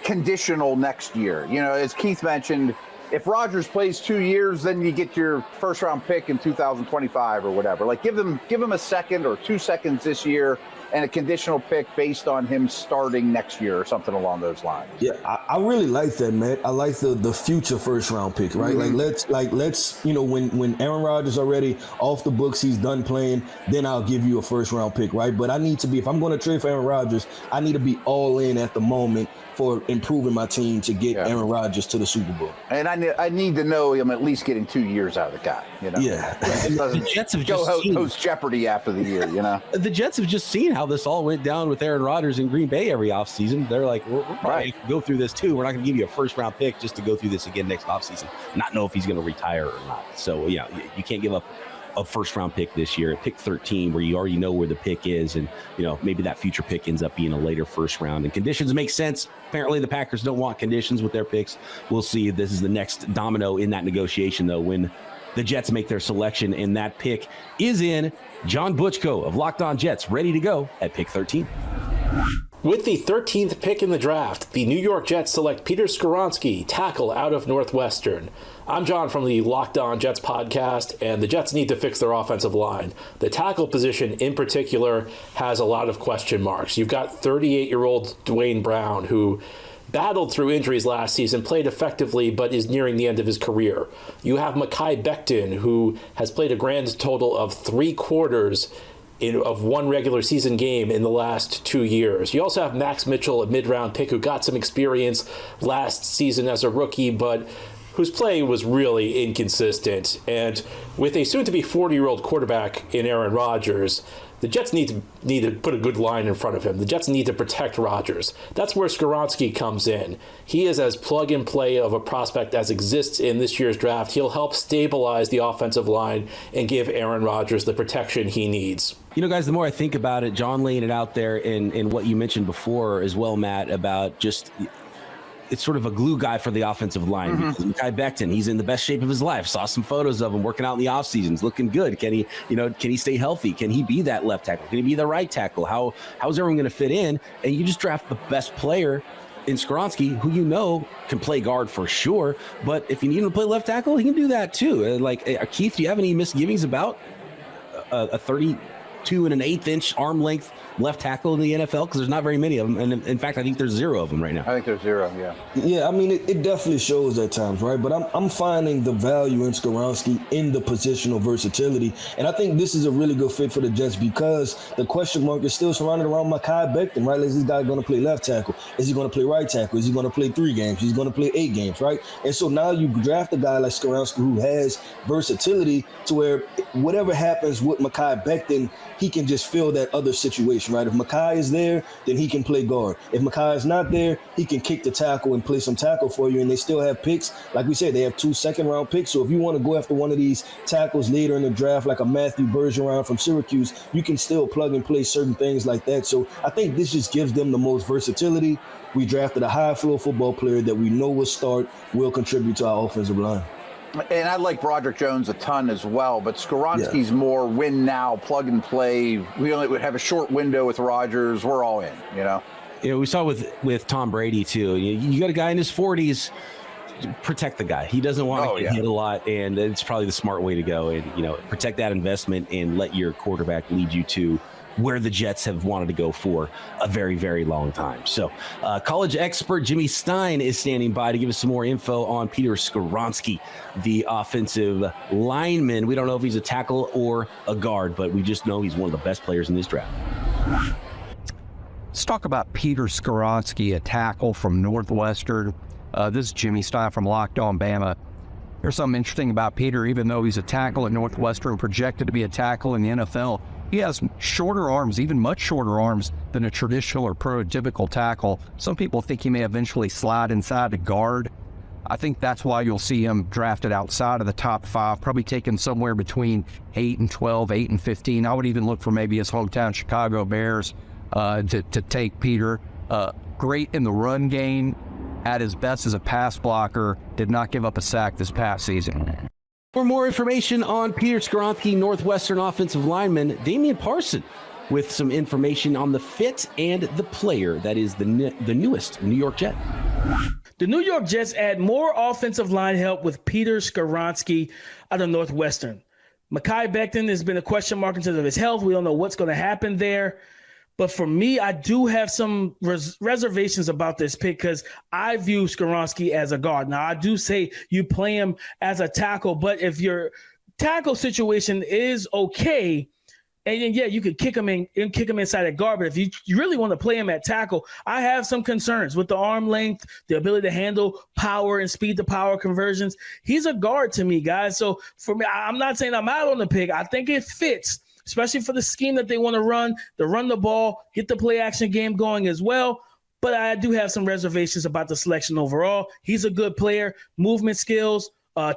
conditional next year. You know, as Keith mentioned, if Rodgers plays 2 years, then you get your first round pick in 2025 or whatever. Like give him a second or 2 seconds this year and a conditional pick based on him starting next year or something along those lines. Yeah, I really like that, man. I like the future first round pick, right? Mm-hmm. Let's when Aaron Rodgers already off the books, he's done playing, then I'll give you a first round pick, right? But I need to be, if I'm going to trade for Aaron Rodgers, I need to be all in at the moment for improving my team to get Aaron Rodgers to the Super Bowl. And I need to know I'm at least getting 2 years out of the guy, you know? Yeah. The Jets have just host Jeopardy after the year, you know? The Jets have just seen how this all went down with Aaron Rodgers in Green Bay every offseason. They're like, we're probably going to go through this too. We're not going to give you a first-round pick just to go through this again next offseason, not know if he's going to retire or not. So, yeah, you can't give up a first-round pick this year at pick 13 where you already know where the pick is, and maybe that future pick ends up being a later first round, and conditions make sense. Apparently the Packers don't want conditions with their picks. We'll see. This is the next domino in that negotiation, though, when the Jets make their selection, and that pick is in. John Butchko of Locked On Jets ready to go at pick 13. With the 13th pick in the draft, the New York Jets select Peter Skoronski, tackle out of Northwestern. I'm John from the Locked On Jets podcast, and the Jets need to fix their offensive line. The tackle position in particular has a lot of question marks. You've got 38-year-old Dwayne Brown, who battled through injuries last season, played effectively, but is nearing the end of his career. You have Mekhi Becton, who has played a grand total of 3 quarters of one regular season game in the last 2 years. You also have Max Mitchell, a mid-round pick who got some experience last season as a rookie, but whose play was really inconsistent. And with a soon-to-be 40-year-old quarterback in Aaron Rodgers, the Jets need to put a good line in front of him. The Jets need to protect Rodgers. That's where Skoronski comes in. He is as plug-and-play of a prospect as exists in this year's draft. He'll help stabilize the offensive line and give Aaron Rodgers the protection he needs. Guys, the more I think about it, John laying it out there in what you mentioned before as well, Matt, about just it's sort of a glue guy for the offensive line. Mm-hmm. Mekhi Becton, he's in the best shape of his life. Saw some photos of him working out in the off seasons, looking good. Can he stay healthy? Can he be that left tackle? Can he be the right tackle? How's everyone going to fit in? And you just draft the best player in Skoronski, who can play guard for sure. But if you need him to play left tackle, he can do that too. Keith, do you have any misgivings about a 32 and an 1/8 inch arm length left tackle in the NFL? Because there's not very many of them. And in fact, I think there's 0 of them right now. I think there's 0, yeah. Yeah, I mean, it definitely shows at times, right? But I'm finding the value in Skoronski in the positional versatility. And I think this is a really good fit for the Jets because the question mark is still surrounded around Mekhi Becton, right? Is this guy going to play left tackle? Is he going to play right tackle? Is he going to play 3 games? He's going to play 8 games, right? And so now you draft a guy like Skoronski who has versatility to where whatever happens with Mekhi Becton, he can just fill that other situation. situation, right? If Mekhi is there, then he can play guard. If Mekhi is not there, he can kick the tackle and play some tackle for you. And they still have picks. Like we said, they have 2 second-round picks. So if you want to go after one of these tackles later in the draft, like a Matthew Bergeron from Syracuse, you can still plug and play certain things like that. So I think this just gives them the most versatility. We drafted a high-floor football player that we know will start, will contribute to our offensive line. And I like Broderick Jones a ton as well, but Skoronski's more win now, plug and play. We only would have a short window with Rodgers. We're all in, you know? We saw with Tom Brady, too. You got a guy in his 40s, protect the guy. He doesn't want to get hit a lot, and it's probably the smart way to go. And, protect that investment and let your quarterback lead you to where the Jets have wanted to go for a very, very long time. So college expert Jimmy Stein is standing by to give us some more info on Peter Skoronski, the offensive lineman. We don't know if he's a tackle or a guard, but we just know he's one of the best players in this draft. Let's talk about Peter Skoronski, a tackle from Northwestern. This is Jimmy Stein from Locked On Bama. There's something interesting about Peter. Even though he's a tackle at Northwestern, projected to be a tackle in the NFL, he has shorter arms, even much shorter arms than a traditional or prototypical tackle. Some people think he may eventually slide inside to guard. I think that's why you'll see him drafted outside of the top 5, probably taken somewhere between 8 and 12, 8 and 15. I would even look for maybe his hometown Chicago Bears to take Peter. Great in the run game, at his best as a pass blocker, did not give up a sack this past season. For more information on Peter Skoronski, Northwestern offensive lineman, Damian Parson, with some information on the fit and the player that is the newest New York Jet. The New York Jets add more offensive line help with Peter Skoronski out of Northwestern. Mekhi Becton has been a question mark in terms of his health. We don't know what's going to happen there. But for me, I do have some reservations about this pick because I view Skoronski as a guard. Now, I do say you play him as a tackle, but if your tackle situation is okay, and you could kick him inside at guard. But if you really want to play him at tackle, I have some concerns with the arm length, the ability to handle power and speed to power conversions. He's a guard to me, guys. So for me, I'm not saying I'm out on the pick. I think it fits, especially for the scheme that they want to run the ball, get the play action game going as well. But I do have some reservations about the selection overall. He's a good player, movement skills,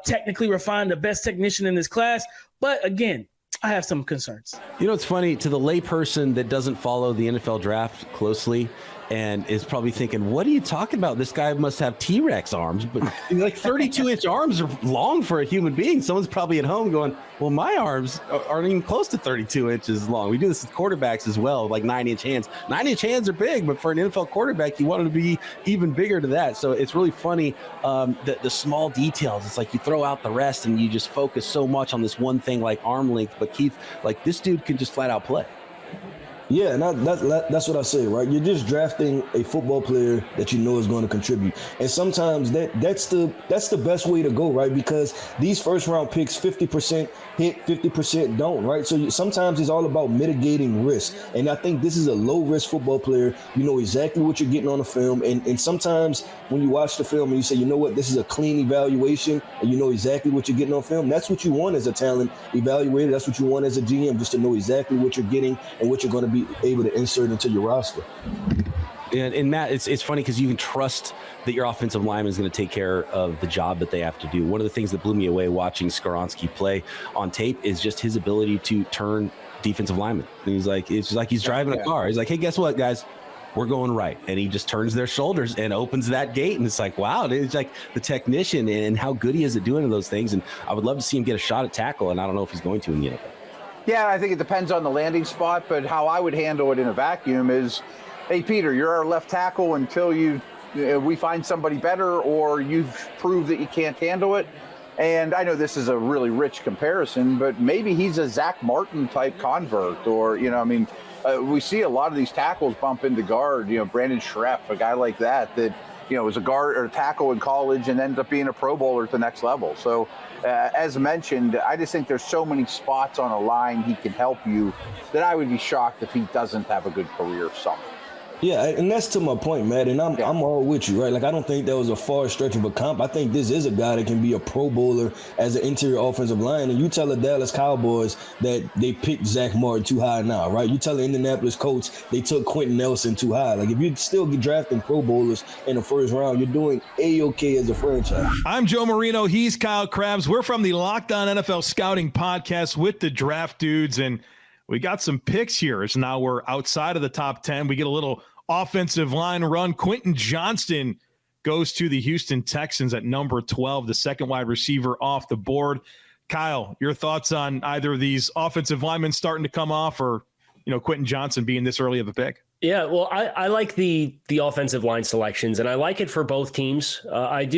technically refined, the best technician in this class. But again, I have some concerns. It's funny, to the layperson that doesn't follow the NFL draft closely and is probably thinking, what are you talking about? This guy must have T-Rex arms, but like 32-inch arms are long for a human being. Someone's probably at home going, well, my arms aren't even close to 32 inches long. We do this with quarterbacks as well, like 9-inch hands. 9-inch hands are big, but for an NFL quarterback, you want them to be even bigger to that. So it's really funny, the small details. It's like you throw out the rest and you just focus so much on this one thing like arm length. But Keith, like this dude can just flat out play. Yeah, and that's what I say, right? You're just drafting a football player that you know is going to contribute. And sometimes that's the best way to go, right? Because these first round picks, 50% hit, 50% don't, right? So sometimes it's all about mitigating risk. And I think this is a low risk football player. You know exactly what you're getting on the film. And sometimes when you watch the film and you say, you know what, this is a clean evaluation and you know exactly what you're getting on film, that's what you want as a talent evaluator. That's what you want as a GM, just to know exactly what you're getting and what you're going to be able to insert into your roster. And Matt, it's funny because you can trust that your offensive lineman is going to take care of the job that they have to do. One of the things that blew me away watching Skoronski play on tape is just his ability to turn defensive linemen. And it's like he's driving a car. He's like, hey, guess what, guys? We're going right. And he just turns their shoulders and opens that gate. And it's like, wow, it's like the technician and how good he is at doing those things. And I would love to see him get a shot at tackle. And I don't know if he's going to in the NFL. Yeah, I think it depends on the landing spot, but how I would handle it in a vacuum is, hey, Peter, you're our left tackle until we find somebody better or you've proved that you can't handle it. And I know this is a really rich comparison, but maybe he's a Zach Martin type convert or, we see a lot of these tackles bump into guard, Brandon Schreff, a guy like that was a guard or a tackle in college and ends up being a Pro Bowler at the next level. So as mentioned, I just think there's so many spots on a line he can help you that I would be shocked if he doesn't have a good career somewhere. Yeah, and that's to my point, Matt, and I'm all with you, right? Like, I don't think that was a far stretch of a comp. I think this is a guy that can be a Pro Bowler as an interior offensive line, and you tell the Dallas Cowboys that they picked Zach Martin too high now, right? You tell the Indianapolis Colts they took Quentin Nelson too high. Like, if you still get drafting Pro Bowlers in the first round, you're doing A-OK as a franchise. I'm Joe Marino. He's Kyle Krabs. We're from the Locked On NFL Scouting Podcast with the Draft Dudes, and we got some picks here as now we're outside of the top 10. We get a little offensive line run. Quentin Johnston goes to the Houston Texans at number 12, the second wide receiver off the board. Kyle, your thoughts on either of these offensive linemen starting to come off or, Quentin Johnston being this early of a pick? Yeah, well, I like the offensive line selections, and I like it for both teams. I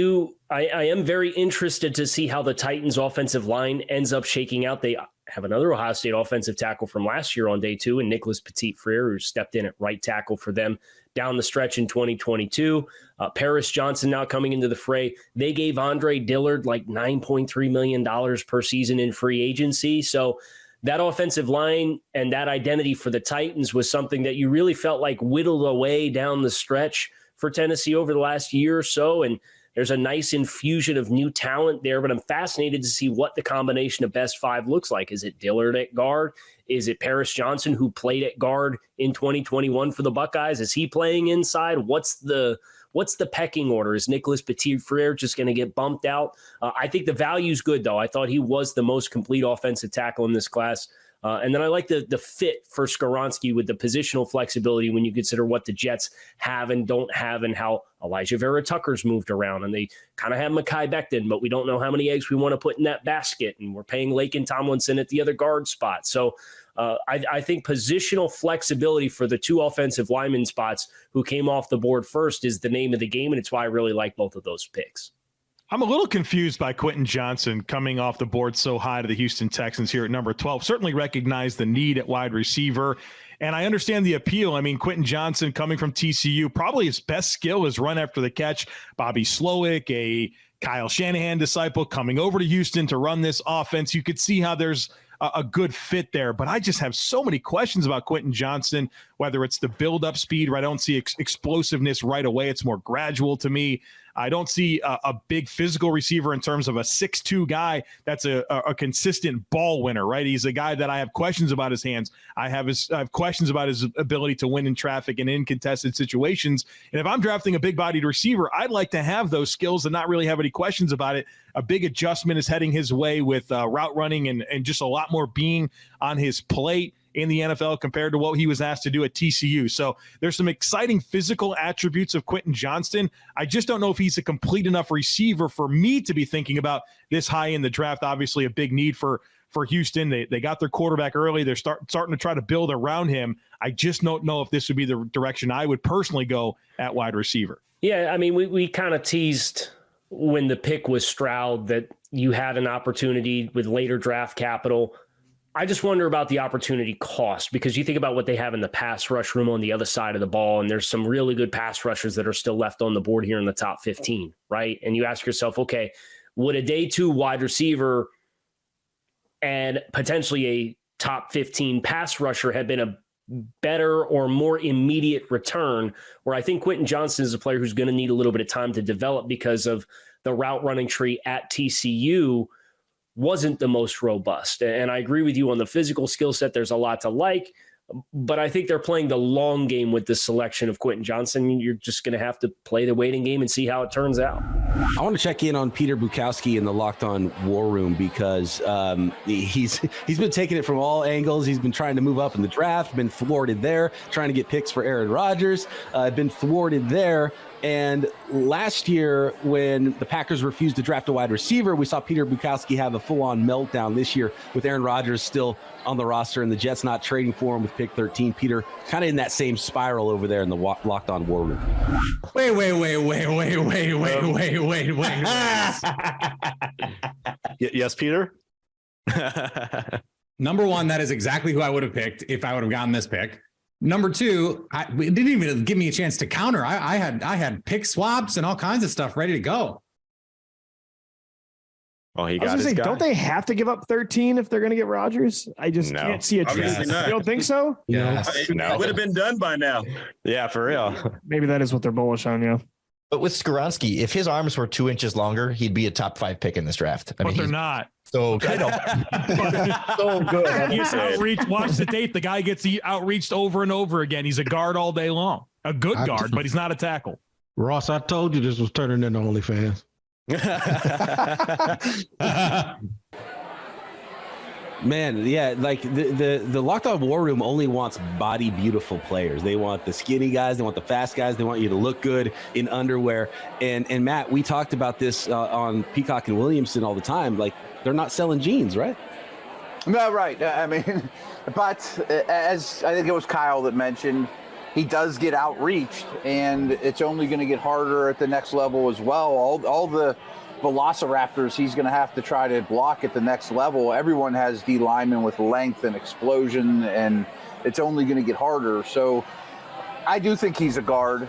am very interested to see how the Titans offensive line ends up shaking out. They have another Ohio State offensive tackle from last year on day 2, and Nicholas Petit-Frere, who stepped in at right tackle for them down the stretch in 2022. Paris Johnson now coming into the fray. They gave Andre Dillard like $9.3 million per season in free agency. So that offensive line and that identity for the Titans was something that you really felt like whittled away down the stretch for Tennessee over the last year or so. And there's a nice infusion of new talent there, but I'm fascinated to see what the combination of best 5 looks like. Is it Dillard at guard? Is it Paris Johnson, who played at guard in 2021 for the Buckeyes? Is he playing inside? What's the pecking order? Is Nicholas Petit-Frere just going to get bumped out? I think the value's good, though. I thought he was the most complete offensive tackle in this class. And then I like the fit for Skoronski with the positional flexibility when you consider what the Jets have and don't have and how Elijah Vera Tucker's moved around. And they kind of have Mekhi Becton, but we don't know how many eggs we want to put in that basket. And we're paying Laken Tomlinson at the other guard spot. So I think positional flexibility for the 2 offensive lineman spots who came off the board first is the name of the game. And it's why I really like both of those picks. I'm a little confused by Quentin Johnston coming off the board so high to the Houston Texans here at number 12. Certainly recognize the need at wide receiver, and I understand the appeal. I mean, Quentin Johnston coming from TCU, probably his best skill is run after the catch. Bobby Slowick, a Kyle Shanahan disciple, coming over to Houston to run this offense. You could see how there's a good fit there, but I just have so many questions about Quentin Johnston, whether it's the build-up speed, where I don't see explosiveness right away. It's more gradual to me. I don't see a big physical receiver in terms of a 6'2" guy that's a consistent ball winner, right? He's a guy that I have questions about his hands. I have questions about his ability to win in traffic and in contested situations. And if I'm drafting a big-bodied receiver, I'd like to have those skills and not really have any questions about it. A big adjustment is heading his way with route running and just a lot more being on his plate in the NFL compared to what he was asked to do at TCU. So there's some exciting physical attributes of Quentin Johnston. I just don't know if he's a complete enough receiver for me to be thinking about this high in the draft. Obviously a big need for Houston. They got their quarterback early. They're starting to try to build around him. I just don't know if this would be the direction I would personally go at wide receiver. Yeah, I mean, we kind of teased when the pick was Stroud that you had an opportunity with later draft capital. I just wonder about the opportunity cost, because you think about what they have in the pass rush room on the other side of the ball, and there's some really good pass rushers that are still left on the board here in the top 15, right? And you ask yourself, okay, would a day 2 wide receiver and potentially a top 15 pass rusher have been a better or more immediate return? Where I think Quentin Johnston is a player who's going to need a little bit of time to develop because of the route running tree at TCU wasn't the most robust. And I agree with you on the physical skill set. There's a lot to like, but I think they're playing the long game with this selection of Quentin Johnston. You're just going to have to play the waiting game and see how it turns out. I want to check in on Peter Bukowski in the Locked On War Room because he's been taking it from all angles. He's been trying to move up in the draft, been thwarted there, trying to get picks for Aaron Rodgers, been thwarted there. And last year, when the Packers refused to draft a wide receiver, we saw Peter Bukowski have a full-on meltdown this year with Aaron Rodgers still on the roster and the Jets not trading for him with pick 13. Peter, kind of in that same spiral over there in the Locked On War Room. Wait. Yes, Peter? Number one, that is exactly who I would have picked if I would have gotten this pick. Number two, it didn't even give me a chance to counter. I had pick swaps and all kinds of stuff ready to go. Oh, he I was got gonna his say, guy. don't they have to give up 13 if they're going to get Rodgers? I just can't see a trade. Obviously not. You don't think so? Yes. It would have been done by now. Yeah, for real. Maybe that is what they're bullish on, yeah. But with Skoronski, if his arms were 2 inches longer, he'd be a top 5 pick in this draft. But they're not. So I know. So good. He's outreach. Watch the tape. The guy gets outreached over and over again. He's a guard all day long. A good guard, but he's not a tackle. Ross, I told you this was turning into OnlyFans. Man, yeah, like the Locked On War Room only wants body beautiful players. They want the skinny guys, they want the fast guys, they want you to look good in underwear. And Matt, we talked about this on Peacock and Williamson all the time. Like, they're not selling jeans, right? No, right. I mean, but as I think it was Kyle that mentioned, he does get outreached, and it's only going to get harder at the next level as well. All the velociraptors he's going to have to try to block at the next level. Everyone has D linemen with length and explosion, and it's only going to get harder. So I do think he's a guard.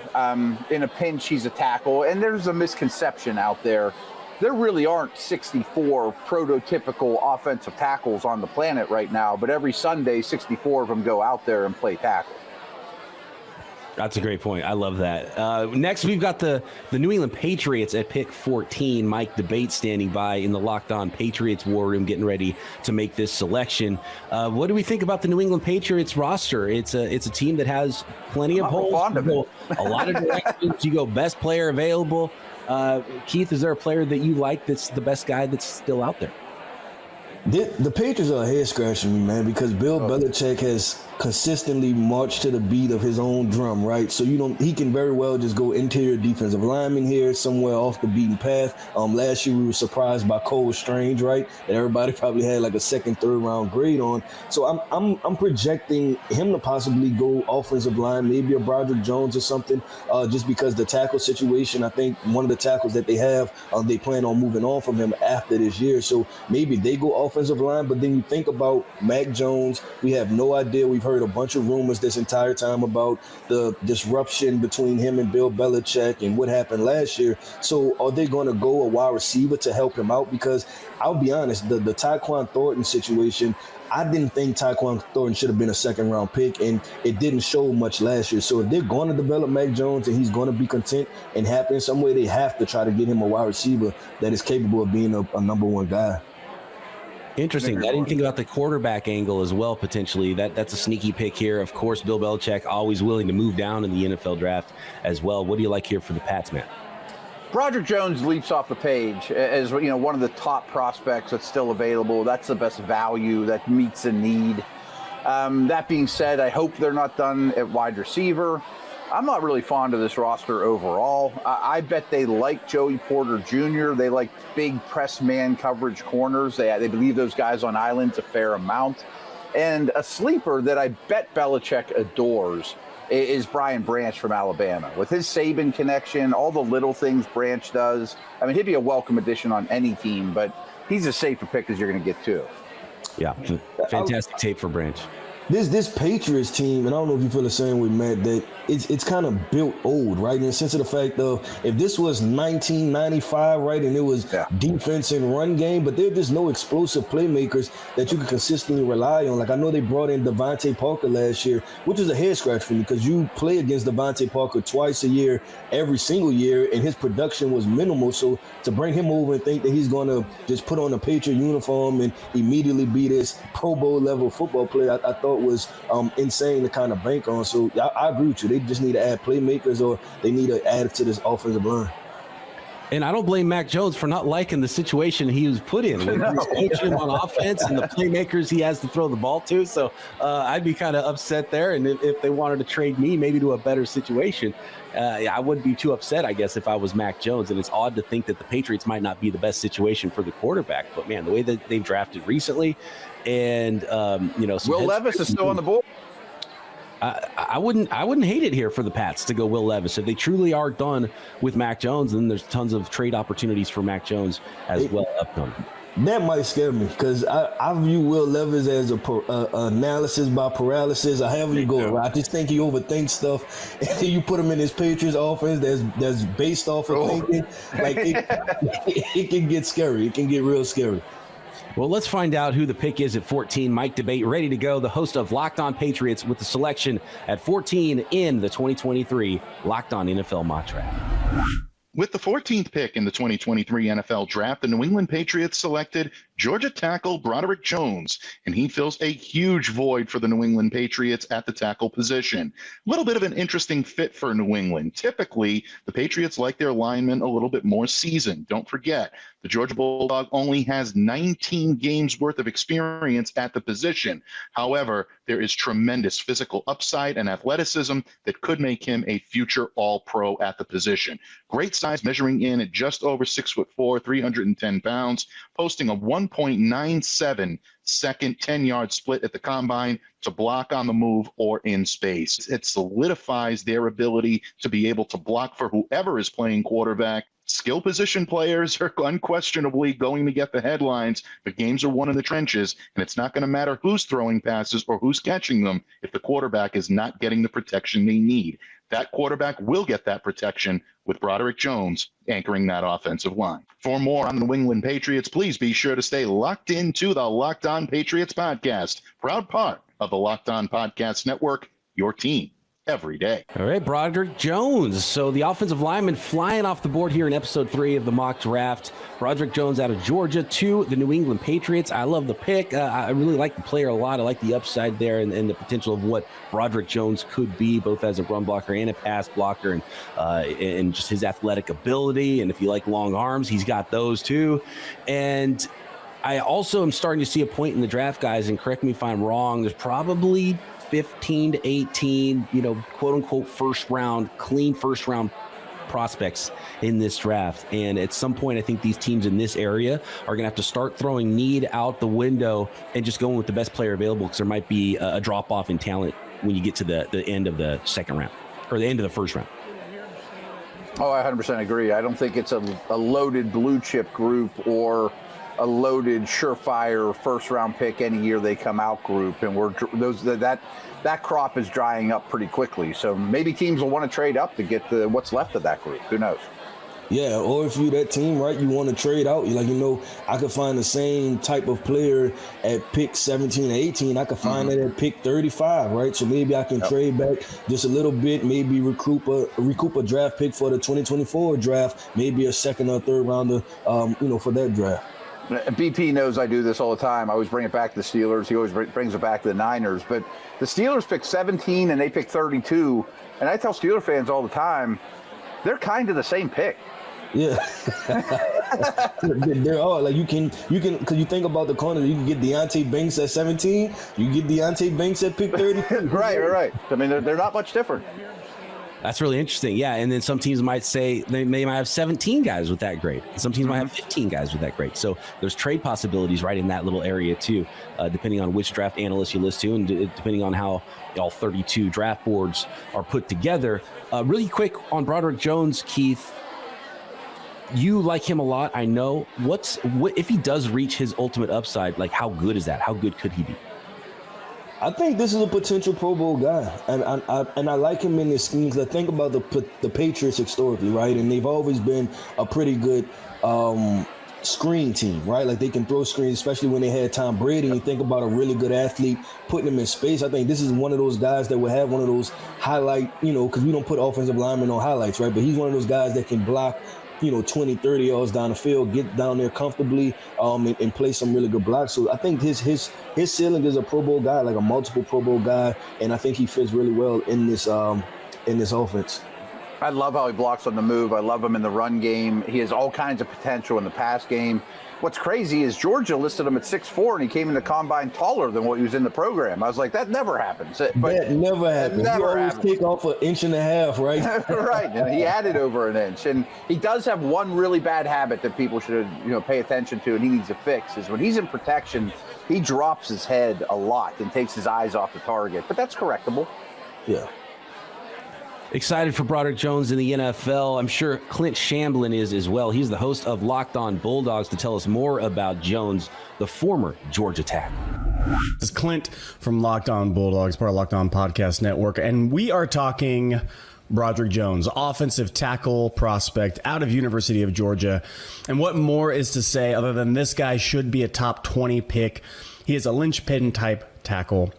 In a pinch, he's a tackle. And there's a misconception out there. There really aren't 64 prototypical offensive tackles on the planet right now, but every Sunday, 64 of them go out there and play tackle. That's a great point. I love that. Next, we've got the New England Patriots at pick 14. Mike Debate standing by in the Locked On Patriots War Room, getting ready to make this selection. What do we think about the New England Patriots roster? It's a team that has plenty of holes. A lot of directions. You go best player available. Keith, is there a player that you like that's the best guy that's still out there? The Patriots are head scratching me, man, because Bill Belichick has consistently marched to the beat of his own drum, right? So he can very well just go interior defensive lineman here, somewhere off the beaten path. Last year we were surprised by Cole Strange, right? And everybody probably had like a second, third round grade on. So I'm projecting him to possibly go offensive line, maybe a Broderick Jones or something, just because the tackle situation. I think one of the tackles that they have, they plan on moving on from him after this year. So maybe they go offensive line. But then you think about Mac Jones. We have no idea. We've heard a bunch of rumors this entire time about the disruption between him and Bill Belichick and what happened last year. So are they going to go a wide receiver to help him out? Because I'll be honest, the Tyquan Thornton situation, I didn't think Tyquan Thornton should have been a second-round pick, and it didn't show much last year. So if they're going to develop Mac Jones and he's going to be content and happy in some way, they have to try to get him a wide receiver that is capable of being a number one guy. Interesting. I didn't think about the quarterback angle as well, potentially. That's a sneaky pick here. Of course, Bill Belichick always willing to move down in the NFL draft as well. What do you like here for the Pats, man? Broderick Jones leaps off the page as one of the top prospects that's still available. That's the best value that meets a need. That being said, I hope they're not done at wide receiver. I'm not really fond of this roster overall. I bet they like Joey Porter Jr. They like big press man coverage corners. They believe those guys on islands a fair amount. And a sleeper that I bet Belichick adores is Brian Branch from Alabama. With his Saban connection, all the little things Branch does, I mean, he'd be a welcome addition on any team, but he's as safe a pick as you're going to get too. Yeah, fantastic tape for Branch. This Patriots team, and I don't know if you feel the same way, Matt, that it's kind of built old, right? In the sense of the fact of if this was 1995, right, and it was defense and run game, but there are just no explosive playmakers that you can consistently rely on. Like I know they brought in Devontae Parker last year, which is a head scratch for me because you play against Devontae Parker twice a year, every single year, and his production was minimal. So to bring him over and think that he's going to just put on a Patriot uniform and immediately be this Pro Bowl level football player, I thought was insane to kind of bank on. So I agree with you. They just need to add playmakers or they need to add to this offensive line. And I don't blame Mac Jones for not liking the situation he was put in. He's coaching on offense and the playmakers he has to throw the ball to. So I'd be kind of upset there. And if they wanted to trade me maybe to a better situation, I wouldn't be too upset, I guess, if I was Mac Jones. And it's odd to think that the Patriots might not be the best situation for the quarterback. But, man, the way that they've drafted recently and, Will Levis is still on the board. I wouldn't hate it here for the Pats to go Will Levis. If they truly are done with Mac Jones, then there's tons of trade opportunities for Mac Jones as well upcoming. That might scare me because I view Will Levis as a analysis by paralysis, or however you go. Right? I just think he overthinks stuff, and then you put him in his Patriots offense that's based off of thinking. Like it can get scary. It can get real scary. Well, let's find out who the pick is at 14. Mike Debate ready to go, the host of Locked On Patriots, with the selection at 14 in the 2023 Locked On NFL Mock Draft. With the 14th pick in the 2023 NFL Draft, the New England Patriots selected Georgia tackle Broderick Jones, and he fills a huge void for the New England Patriots at the tackle position. A little bit of an interesting fit for New England. Typically, the Patriots like their linemen a little bit more seasoned. Don't forget, the Georgia Bulldog only has 19 games worth of experience at the position. However, there is tremendous physical upside and athleticism that could make him a future All-Pro at the position. Great size, measuring in at just over 6'4", 310 pounds, posting a 1.97 second 10-yard split at the combine to block on the move or in space. It solidifies their ability to be able to block for whoever is playing quarterback. Skill position players are unquestionably going to get the headlines, but games are won in the trenches, and it's not going to matter who's throwing passes or who's catching them if the quarterback is not getting the protection they need. That quarterback will get that protection with Broderick Jones anchoring that offensive line. For more on the New England Patriots, please be sure to stay locked into the Locked On Patriots podcast, proud part of the Locked On Podcast Network, your team every day. All right, Broderick Jones. So the offensive lineman flying off the board here in episode 3 of the mock draft. Broderick Jones out of Georgia to the New England Patriots. I love the pick. I really like the player a lot. I like the upside there and the potential of what Broderick Jones could be, both as a run blocker and a pass blocker, and just his athletic ability. And if you like long arms, he's got those too. And I also am starting to see a point in the draft, guys, and correct me if I'm wrong, there's probably 15 to 18, quote unquote clean first round prospects in this draft. And at some point, I think these teams in this area are going to have to start throwing need out the window and just going with the best player available, because there might be a drop off in talent when you get to the end of the second round or the end of the first round. Oh, I 100% agree. I don't think it's a loaded blue chip group or a loaded surefire first round pick any year they come out group, and that crop is drying up pretty quickly. So maybe teams will want to trade up to get what's left of that group. Who knows? Yeah, or if you're that team, right, you want to trade out. You're like, I could find the same type of player at pick 17 or 18. I could find it at pick 35, right? So maybe I can trade back just a little bit, maybe recoup a draft pick for the 2024 draft, maybe a second or third rounder, for that draft. BP knows I do this all the time. I always bring it back to the Steelers. He always brings it back to the Niners. But the Steelers pick 17 and they pick 32. And I tell Steeler fans all the time, they're kind of the same pick. Yeah. They're all like you can because you think about the corner, you can get Deonte Banks at 17, you get Deonte Banks at pick 32. Right. I mean, they're not much different. That's really interesting. Yeah. And then some teams might say they might have 17 guys with that grade. Some teams might have 15 guys with that grade. So there's trade possibilities right in that little area too, depending on which draft analyst you listen to and depending on how all 32 draft boards are put together. Really quick on Broderick Jones, Keith, you like him a lot. I know. What if he does reach his ultimate upside? Like, how good is that? How good could he be? I think this is a potential Pro Bowl guy, and I like him in this scheme because I think about the Patriots historically, right? And they've always been a pretty good screen team, right? Like they can throw screens, especially when they had Tom Brady. You think about a really good athlete, putting him in space. I think this is one of those guys that will have one of those highlight, because we don't put offensive linemen on highlights, right? But he's one of those guys that can block 20, 30 yards down the field, get down there comfortably, and play some really good blocks. So I think his ceiling is a Pro Bowl guy, like a multiple Pro Bowl guy, and I think he fits really well in this offense. I love how he blocks on the move. I love him in the run game. He has all kinds of potential in the pass game. What's crazy is Georgia listed him at 6'4", and he came in the combine taller than what he was in the program. I was like, that never happens. That never happens. You always take off an inch and a half, right? Right, and he added over an inch. And he does have one really bad habit that people should pay attention to, and he needs to fix, is when he's in protection, he drops his head a lot and takes his eyes off the target. But that's correctable. Yeah. Excited for Broderick Jones in the NFL. I'm sure Clint Shamblin is as well. He's the host of Locked On Bulldogs to tell us more about Jones, the former Georgia tackle. This is Clint from Locked On Bulldogs, part of Locked On Podcast Network, and we are talking Broderick Jones, offensive tackle prospect out of University of Georgia. And what more is to say other than this guy should be a top 20 pick? He is a linchpin type tackle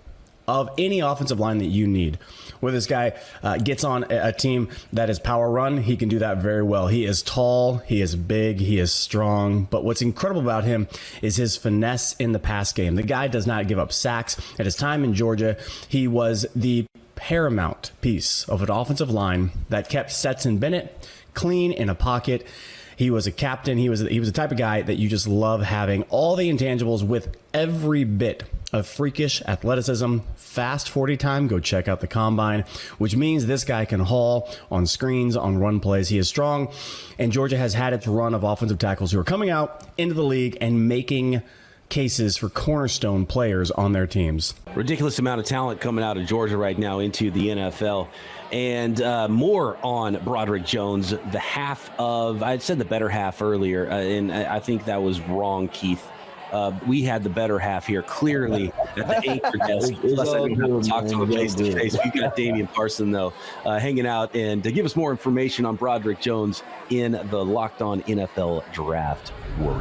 of any offensive line that you need. Where this guy gets on a team that is power run, he can do that very well. He is tall, he is big, he is strong. But what's incredible about him is his finesse in the pass game. The guy does not give up sacks. At his time in Georgia, he was the paramount piece of an offensive line that kept Stetson Bennett clean in a pocket. He was a captain. He was the type of guy that you just love having. All the intangibles with every bit of freakish athleticism, fast 40 time. Go check out the combine, which means this guy can haul on screens, on run plays. He is strong, and Georgia has had its run of offensive tackles who are coming out into the league and making cases for cornerstone players on their teams. Ridiculous amount of talent coming out of Georgia right now into the NFL. And more on Broderick Jones, I said the better half earlier, and I think that was wrong, Keith. We had the better half here, clearly, at the anchor desk. Plus, I didn't have to talk to him face to face. We got Damian Parson, though, hanging out, and to give us more information on Broderick Jones in the Locked On NFL Draft War.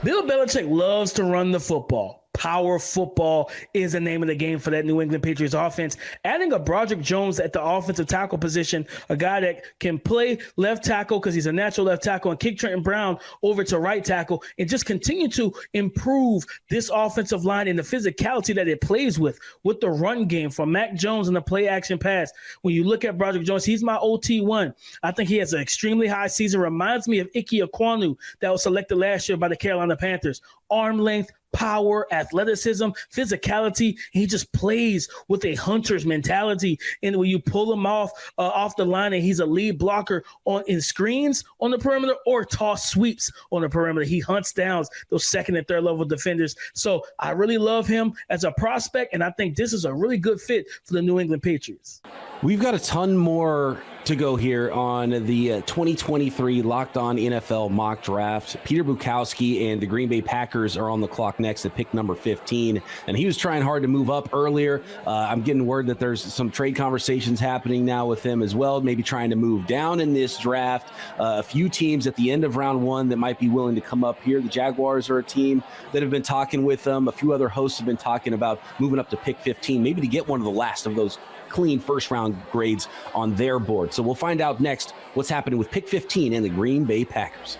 Bill Belichick loves to run the football. Power football is the name of the game for that New England Patriots offense. Adding a Broderick Jones at the offensive tackle position, a guy that can play left tackle because he's a natural left tackle, and kick Trenton Brown over to right tackle and just continue to improve this offensive line and the physicality that it plays with the run game from Mac Jones and the play action pass. When you look at Broderick Jones, he's my OT1. I think he has an extremely high season. Reminds me of Ike Ekwonu that was selected last year by the Carolina Panthers. Arm length, power, athleticism, physicality. He just plays with a hunter's mentality. And when you pull him off the line and he's a lead blocker in screens on the perimeter or toss sweeps on the perimeter, he hunts down those second and third level defenders. So I really love him as a prospect, and I think this is a really good fit for the New England Patriots. We've got a ton more to go here on the 2023 Locked On NFL Mock Draft. Peter Bukowski and the Green Bay Packers are on the clock next at pick number 15, and he was trying hard to move up earlier. I'm getting word that there's some trade conversations happening now with him as well, maybe trying to move down in this draft. A few teams at the end of round one that might be willing to come up here. The Jaguars are a team that have been talking with them. A few other hosts have been talking about moving up to pick 15, maybe to get one of the last of those clean first round grades on their board. So we'll find out next what's happening with pick 15 and the Green Bay Packers.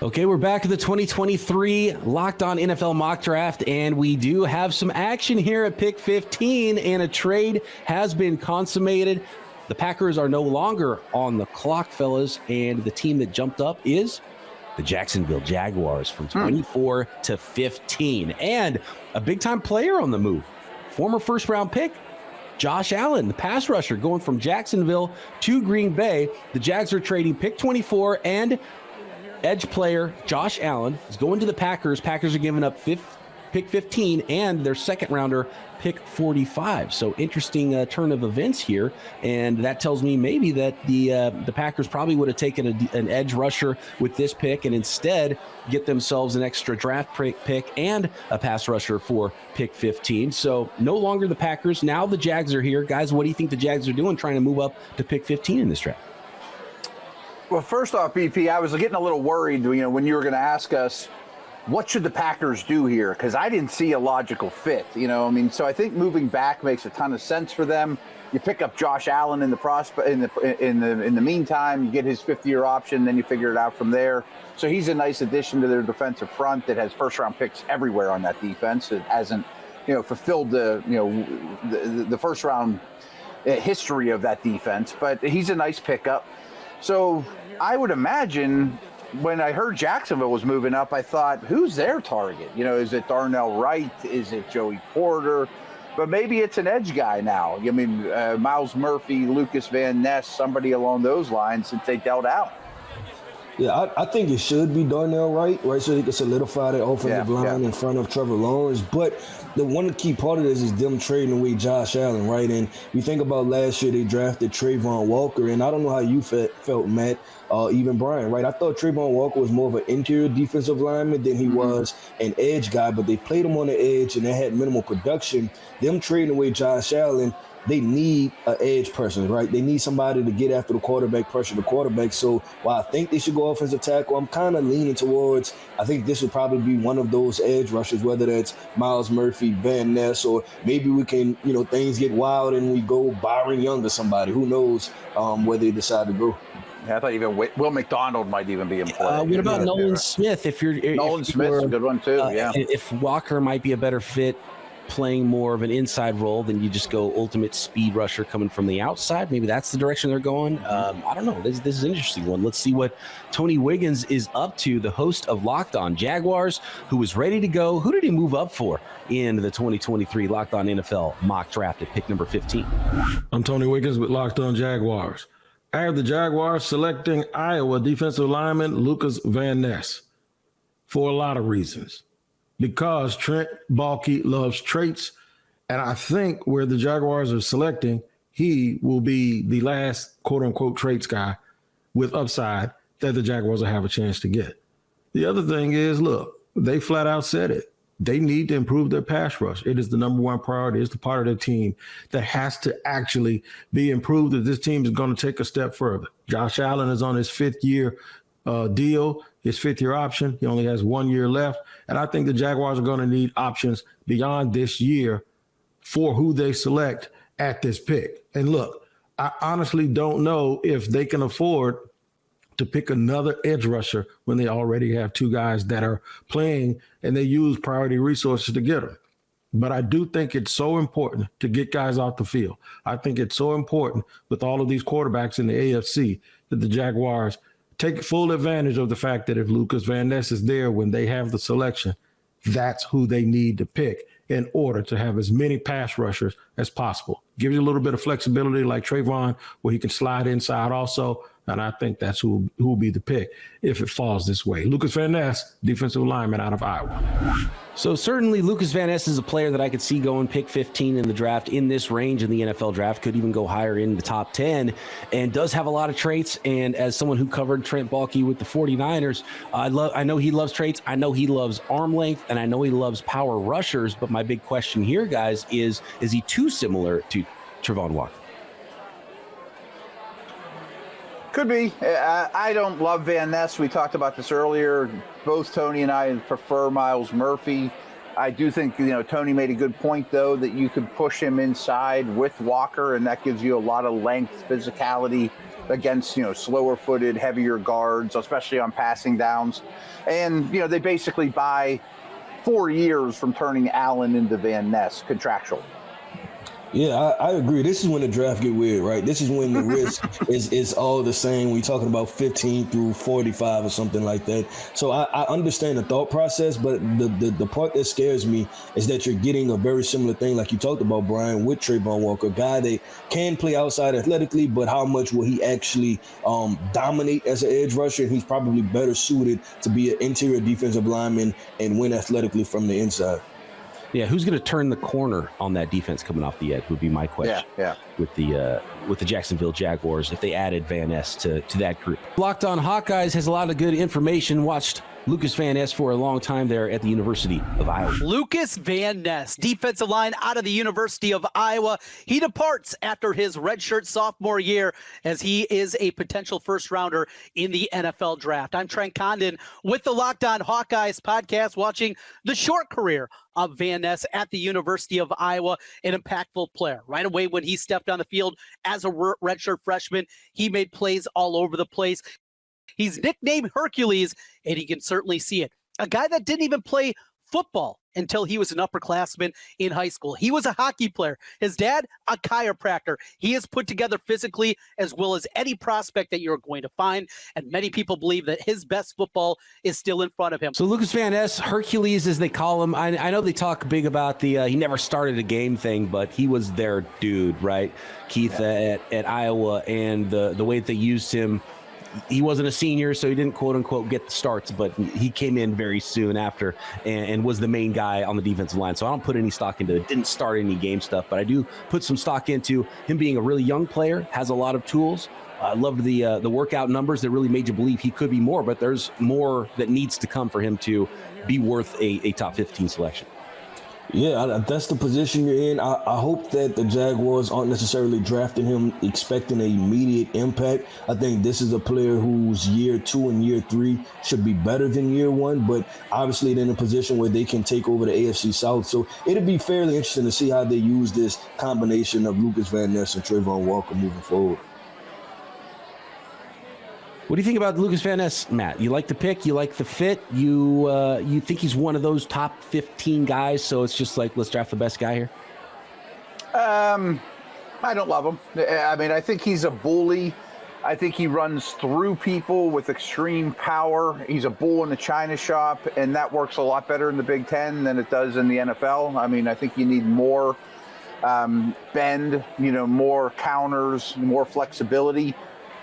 Okay, we're back at the 2023 Locked On NFL Mock Draft, and we do have some action here at pick 15, and a trade has been consummated. The Packers are no longer on the clock, fellas, and the team that jumped up is the Jacksonville Jaguars from 24 to 15. And a big-time player on the move, former first-round pick, Josh Allen, the pass rusher, going from Jacksonville to Green Bay. The Jags are trading pick 24 and edge player Josh Allen is going to the Packers. Packers are giving up pick 15 and their second rounder pick 45. So interesting turn of events here, and that tells me maybe that the Packers probably would have taken an edge rusher with this pick and instead get themselves an extra draft pick and a pass rusher for pick 15. So no longer the Packers, now the Jags are here. Guys, what do you think the Jags are doing trying to move up to pick 15 in this draft? Well, first off, BP, I was getting a little worried, when you were going to ask us, what should the Packers do here? Because I didn't see a logical fit, So I think moving back makes a ton of sense for them. You pick up Josh Allen in the meantime, you get his fifth-year option, then you figure it out from there. So he's a nice addition to their defensive front that has first-round picks everywhere on that defense. It hasn't, fulfilled the first-round history of that defense, but he's a nice pickup. So I would imagine, when I heard Jacksonville was moving up, I thought, who's their target? Is it Darnell Wright? Is it Joey Porter? But maybe it's an edge guy now. Miles Murphy, Lucas Van Ness, somebody along those lines since they dealt out. Yeah, I think it should be Darnell Wright, right? So he can solidify that offensive line in front of Trevor Lawrence. But the one key part of this is them trading away Josh Allen, right? And we think about last year, they drafted Trayvon Walker. And I don't know how you felt, Matt, even Brian, right? I thought Trayvon Walker was more of an interior defensive lineman than he was an edge guy, but they played him on the edge and they had minimal production. Them trading away Josh Allen, they need an edge person, right? They need somebody to get after the quarterback, pressure the quarterback. So while I think they should go offensive tackle, I'm kind of leaning towards, I think this would probably be one of those edge rushers, whether that's Myles Murphy, Van Ness, or maybe we can, things get wild and we go Byron Young or somebody. Who knows where they decide to go. Yeah, I thought even Will McDonald might even be in play. What about Nolan Smith? Nolan Smith's a good one too, yeah. If Walker might be a better fit playing more of an inside role, then you just go ultimate speed rusher coming from the outside. Maybe that's the direction they're going. I don't know. This is an interesting one. Let's see what Tony Wiggins is up to, the host of Locked On Jaguars, who was ready to go. Who did he move up for in the 2023 Locked On NFL mock draft at pick number 15? I'm Tony Wiggins with Locked On Jaguars. I have the Jaguars selecting Iowa defensive lineman Lucas Van Ness for a lot of reasons. Because Trent Baalke loves traits, and I think where the Jaguars are selecting, he will be the last quote-unquote traits guy with upside that the Jaguars will have a chance to get. The other thing is, look, they flat out said it. They need to improve their pass rush. It is the number one priority. It's the part of their team that has to actually be improved if this team is going to take a step further. Josh Allen is on his fifth-year deal, his fifth-year option. He only has 1 year left. And I think the Jaguars are going to need options beyond this year for who they select at this pick. And look, I honestly don't know if they can afford to pick another edge rusher when they already have two guys that are playing and they use priority resources to get them. But I do think it's so important to get guys off the field. I think it's so important with all of these quarterbacks in the AFC that the Jaguars take full advantage of the fact that if Lucas Van Ness is there when they have the selection, that's who they need to pick in order to have as many pass rushers as possible. Give you a little bit of flexibility like Trayvon, where he can slide inside also. And I think that's who will be the pick if it falls this way. Lucas Van Ness, defensive lineman out of Iowa. So certainly Lucas Van Ness is a player that I could see going pick 15 in the draft in this range in the NFL draft, could even go higher in the top 10, and does have a lot of traits. And as someone who covered Trent Baalke with the 49ers, I know he loves traits. I know he loves arm length, and I know he loves power rushers. But my big question here, guys, is he too similar to Trayvon Walker? Could be. I don't love Van Ness. We talked about this earlier. Both Tony and I prefer Myles Murphy. I do think, Tony made a good point, though, that you could push him inside with Walker, and that gives you a lot of length, physicality against, slower-footed, heavier guards, especially on passing downs. And, they basically buy 4 years from turning Allen into Van Ness contractual. Yeah, I agree. This is when the draft get weird, right? This is when the risk is all the same. We're talking about 15 through 45 or something like that. So I understand the thought process, but the part that scares me is that you're getting a very similar thing like you talked about, Brian, with Trayvon Walker, a guy that can play outside athletically, but how much will he actually dominate as an edge rusher? And he's probably better suited to be an interior defensive lineman and win athletically from the inside. Yeah, who's going to turn the corner on that defense coming off the edge would be my question. Yeah. With the Jacksonville Jaguars, if they added Van Ness to that group. Locked On Hawkeyes has a lot of good information. Watched Lucas Van Ness for a long time there at the University of Iowa. Lucas Van Ness, defensive line out of the University of Iowa. He departs after his redshirt sophomore year as he is a potential first rounder in the NFL draft. I'm Trent Condon with the Locked On Hawkeyes podcast, watching the short career of Van Ness at the University of Iowa, an impactful player. Right away when he stepped on the field as a redshirt freshman, he made plays all over the place. He's nicknamed Hercules, and he can certainly see it. A guy that didn't even play football until he was an upperclassman in high school. He was a hockey player. His dad, a chiropractor. He is put together physically as well as any prospect that you're going to find, and many people believe that his best football is still in front of him. So Lucas Van Ness, Hercules as they call him, I know they talk big about the he never started a game thing, but he was their dude, right? Keith at Iowa, and the way that they used him he wasn't a senior, so he didn't quote unquote get the starts, but he came in very soon after and was the main guy on the defensive line. So I don't put any stock into it. Didn't start any game stuff, but I do put some stock into him being a really young player, has a lot of tools. I loved the workout numbers that really made you believe he could be more, but there's more that needs to come for him to be worth a top 15 selection. Yeah, that's the position you're in. I hope that the Jaguars aren't necessarily drafting him expecting an immediate impact. I think this is a player whose year 2 and year 3 should be better than year 1, but obviously they're in a position where they can take over the AFC South. So it'll be fairly interesting to see how they use this combination of Lucas Van Ness and Trayvon Walker moving forward. What do you think about Lucas Van Ness, Matt? You like the pick? You like the fit? You think he's one of those top 15 guys? So it's just like, let's draft the best guy here. I don't love him. I mean, I think he's a bully. I think he runs through people with extreme power. He's a bull in the china shop, and that works a lot better in the Big Ten than it does in the NFL. I mean, I think you need more bend, more counters, more flexibility.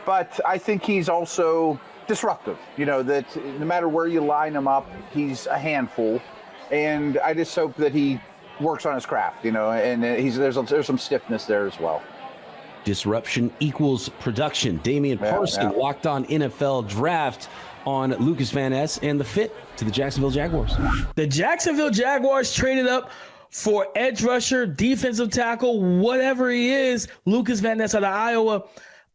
But I think he's also disruptive, that no matter where you line him up, he's a handful. And I just hope that he works on his craft, and there's some stiffness there as well. Disruption equals production. Damian Parson, Locked On NFL Draft on Lucas Van Ness and the fit to the Jacksonville Jaguars. The Jacksonville Jaguars traded up for edge rusher, defensive tackle, whatever he is, Lucas Van Ness out of Iowa.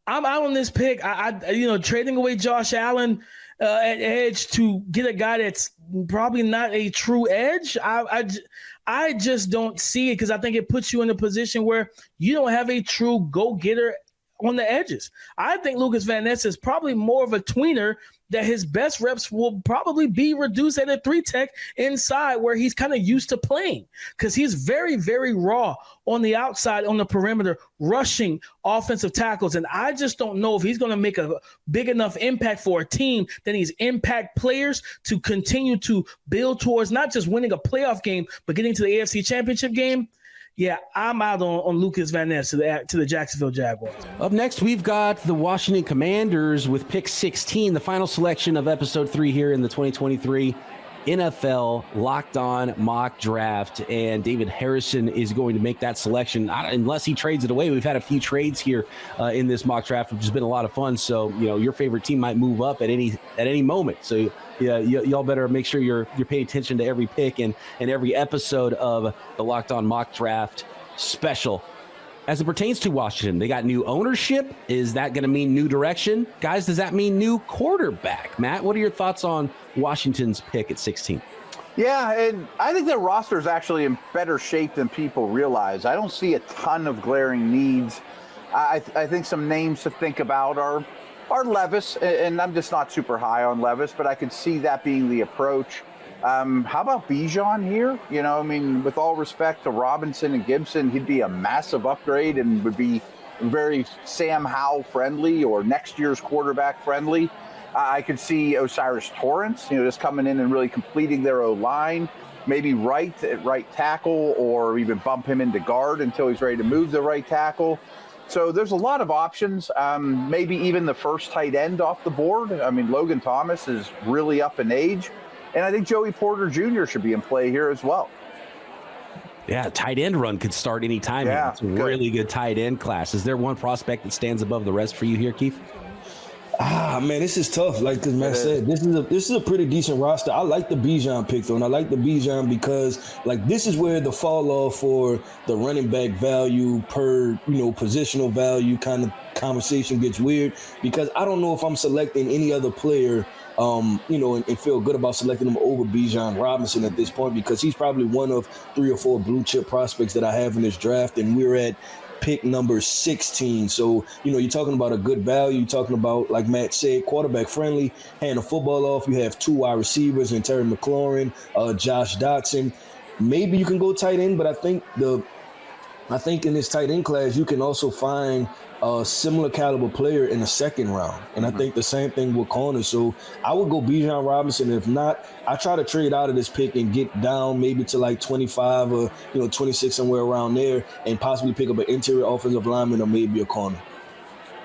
I'm out on this pick. Trading away Josh Allen at edge to get a guy that's probably not a true edge. I just don't see it because I think it puts you in a position where you don't have a true go-getter on the edges. I think Lucas Van Ness is probably more of a tweener that his best reps will probably be reduced at a 3-tech inside where he's kind of used to playing because he's very, very raw on the outside, on the perimeter, rushing offensive tackles. And I just don't know if he's going to make a big enough impact for a team that he's impact players to continue to build towards not just winning a playoff game, but getting to the AFC Championship game. Yeah, I'm out on Lucas Van Ness to the Jacksonville Jaguars. Up next, we've got the Washington Commanders with pick 16, the final selection of episode 3 here in the 2023 NFL Locked On Mock Draft. And David Harrison is going to make that selection unless he trades it away. We've had a few trades here in this mock draft, which has been a lot of fun. So, your favorite team might move up at any moment. So, yeah, y'all better make sure you're paying attention to every pick and every episode of the Locked On Mock Draft special. As it pertains to Washington, they got new ownership. Is that going to mean new direction? Guys, does that mean new quarterback? Matt, what are your thoughts on Washington's pick at 16? Yeah, and I think their roster is actually in better shape than people realize. I don't see a ton of glaring needs. I think some names to think about are Levis, and I'm just not super high on Levis, but I could see that being the approach. How about Bijan here? With all respect to Robinson and Gibson, he'd be a massive upgrade and would be very Sam Howell friendly or next year's quarterback friendly. I could see Osiris Torrance, just coming in and really completing their O-line. Maybe Wright at right tackle or even bump him into guard until he's ready to move the right tackle. So there's a lot of options, maybe even the first tight end off the board. Logan Thomas is really up in age. And I think Joey Porter Jr. should be in play here as well. Yeah, tight end run could start any time. Yeah, it's a really good tight end class. Is there one prospect that stands above the rest for you here, Keith? Man, this is tough. Like Matt said, this is a pretty decent roster. I like the Bijan pick though, and I like the Bijan because this is where the fall off for the running back value per positional value kind of conversation gets weird because I don't know if I'm selecting any other player. And feel good about selecting him over Bijan Robinson at this point because he's probably one of 3 or 4 blue chip prospects that I have in this draft, and we're at pick number 16. So, you're talking about a good value. You're talking about, like Matt said, quarterback friendly, hand the football off. You have 2 wide receivers in Terry McLaurin, Josh Dotson. Maybe you can go tight end, but I think in this tight end class, you can also find a similar caliber player in the second round. And I think the same thing with corners. So I would go Bijan Robinson. If not, I try to trade out of this pick and get down maybe to 25 or 26, somewhere around there, and possibly pick up an interior offensive lineman or maybe a corner.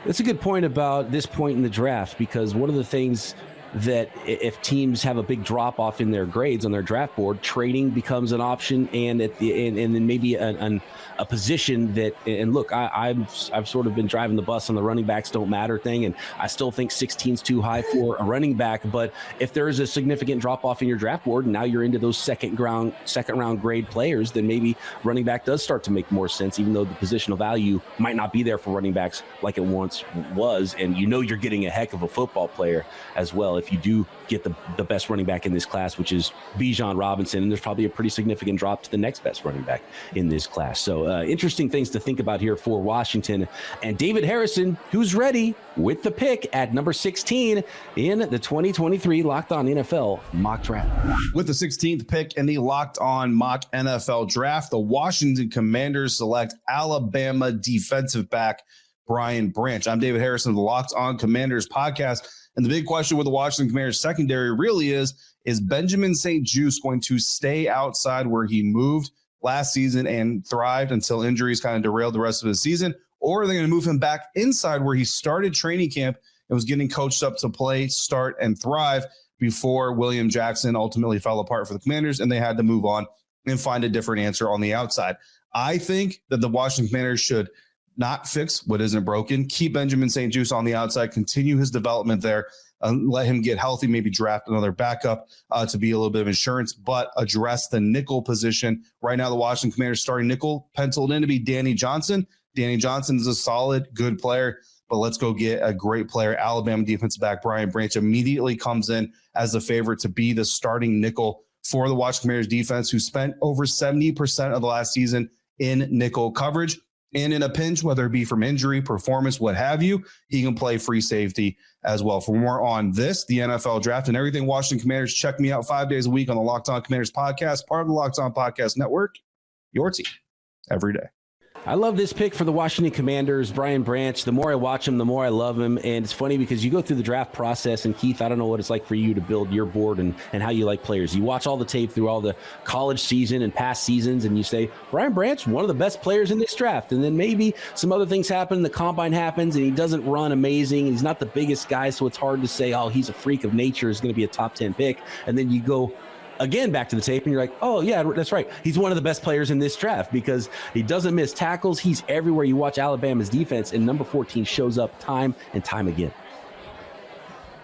That's a good point about this point in the draft, because one of the things that if teams have a big drop off in their grades on their draft board, trading becomes an option, and at the and then maybe a position that, and look, I've sort of been driving the bus on the running backs don't matter thing, and I still think 16's too high for a running back. But if there is a significant drop off in your draft board, and now you're into those second round grade players, then maybe running back does start to make more sense, even though the positional value might not be there for running backs like it once was. And you're getting a heck of a football player as well if you do get the best running back in this class, which is Bijan Robinson, and there's probably a pretty significant drop to the next best running back in this class. So interesting things to think about here for Washington. And David Harrison, who's ready with the pick at number 16 in the 2023 Locked On NFL mock draft. With the 16th pick in the Locked On mock NFL draft, the Washington Commanders select Alabama defensive back Brian Branch. I'm David Harrison of the Locked On Commanders podcast. And the big question with the Washington Commanders secondary really is Benjamin St-Juste going to stay outside where he moved last season and thrived until injuries kind of derailed the rest of his season? Or are they going to move him back inside where he started training camp and was getting coached up to play, start, and thrive before William Jackson ultimately fell apart for the Commanders and they had to move on and find a different answer on the outside? I think that the Washington Commanders should not fix what isn't broken, keep Benjamin St-Juste on the outside, continue his development there, let him get healthy, maybe draft another backup to be a little bit of insurance, but address the nickel position. Right now, the Washington Commanders starting nickel penciled in to be Danny Johnson. Danny Johnson is a solid, good player, but let's go get a great player. Alabama defensive back Brian Branch immediately comes in as the favorite to be the starting nickel for the Washington Commanders defense, who spent over 70% of the last season in nickel coverage. And in a pinch, whether it be from injury, performance, what have you, he can play free safety as well. For more on this, the NFL draft, and everything Washington Commanders, check me out 5 days a week on the Locked On Commanders podcast, part of the Locked On Podcast Network, your team every day. I love this pick for the Washington Commanders, Brian Branch. The more I watch him, the more I love him. And it's funny because you go through the draft process, and Keith, I don't know what it's like for you to build your board and how you like players. You watch all the tape through all the college season and past seasons, and you say, Brian Branch, one of the best players in this draft. And then maybe some other things happen, the combine happens, and he doesn't run amazing. He's not the biggest guy, so it's hard to say, oh, he's a freak of nature, is going to be a top 10 pick. And then you go again back to the tape and you're like, oh yeah, that's right, he's one of the best players in this draft because he doesn't miss tackles. He's everywhere. You watch Alabama's defense, and number 14 shows up time and time again.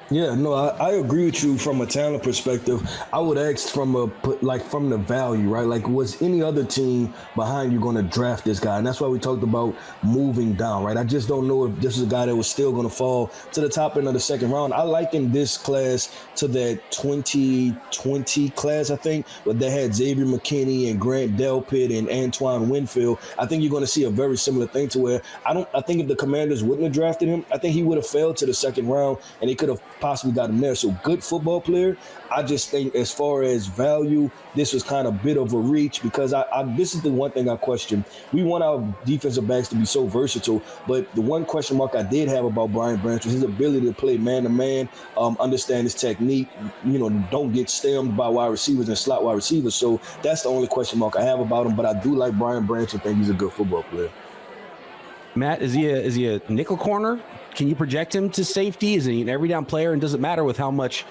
Yeah, no, I agree with you from a talent perspective. I would ask from the value, right? Like, was any other team behind you going to draft this guy? And that's why we talked about moving down, right? I just don't know if this is a guy that was still going to fall to the top end of the second round. I liken this class to that 2020 class, I think, where they had Xavier McKinney and Grant Delpit and Antoine Winfield. I think you're going to see a very similar thing to where I think if the Commanders wouldn't have drafted him, I think he would have fell to the second round and they could have possibly got him there. So good football player. I just think as far as value, this was kind of a bit of a reach because this is the one thing I question. We want our defensive backs to be so versatile, but the one question mark I did have about Brian Branch was his ability to play man-to-man, understand his technique, don't get stemmed by wide receivers and slot wide receivers. So that's the only question mark I have about him, but I do like Brian Branch and think he's a good football player. Matt, is he a nickel corner? Can you project him to safety? Is he an every down player? And does it matter with how much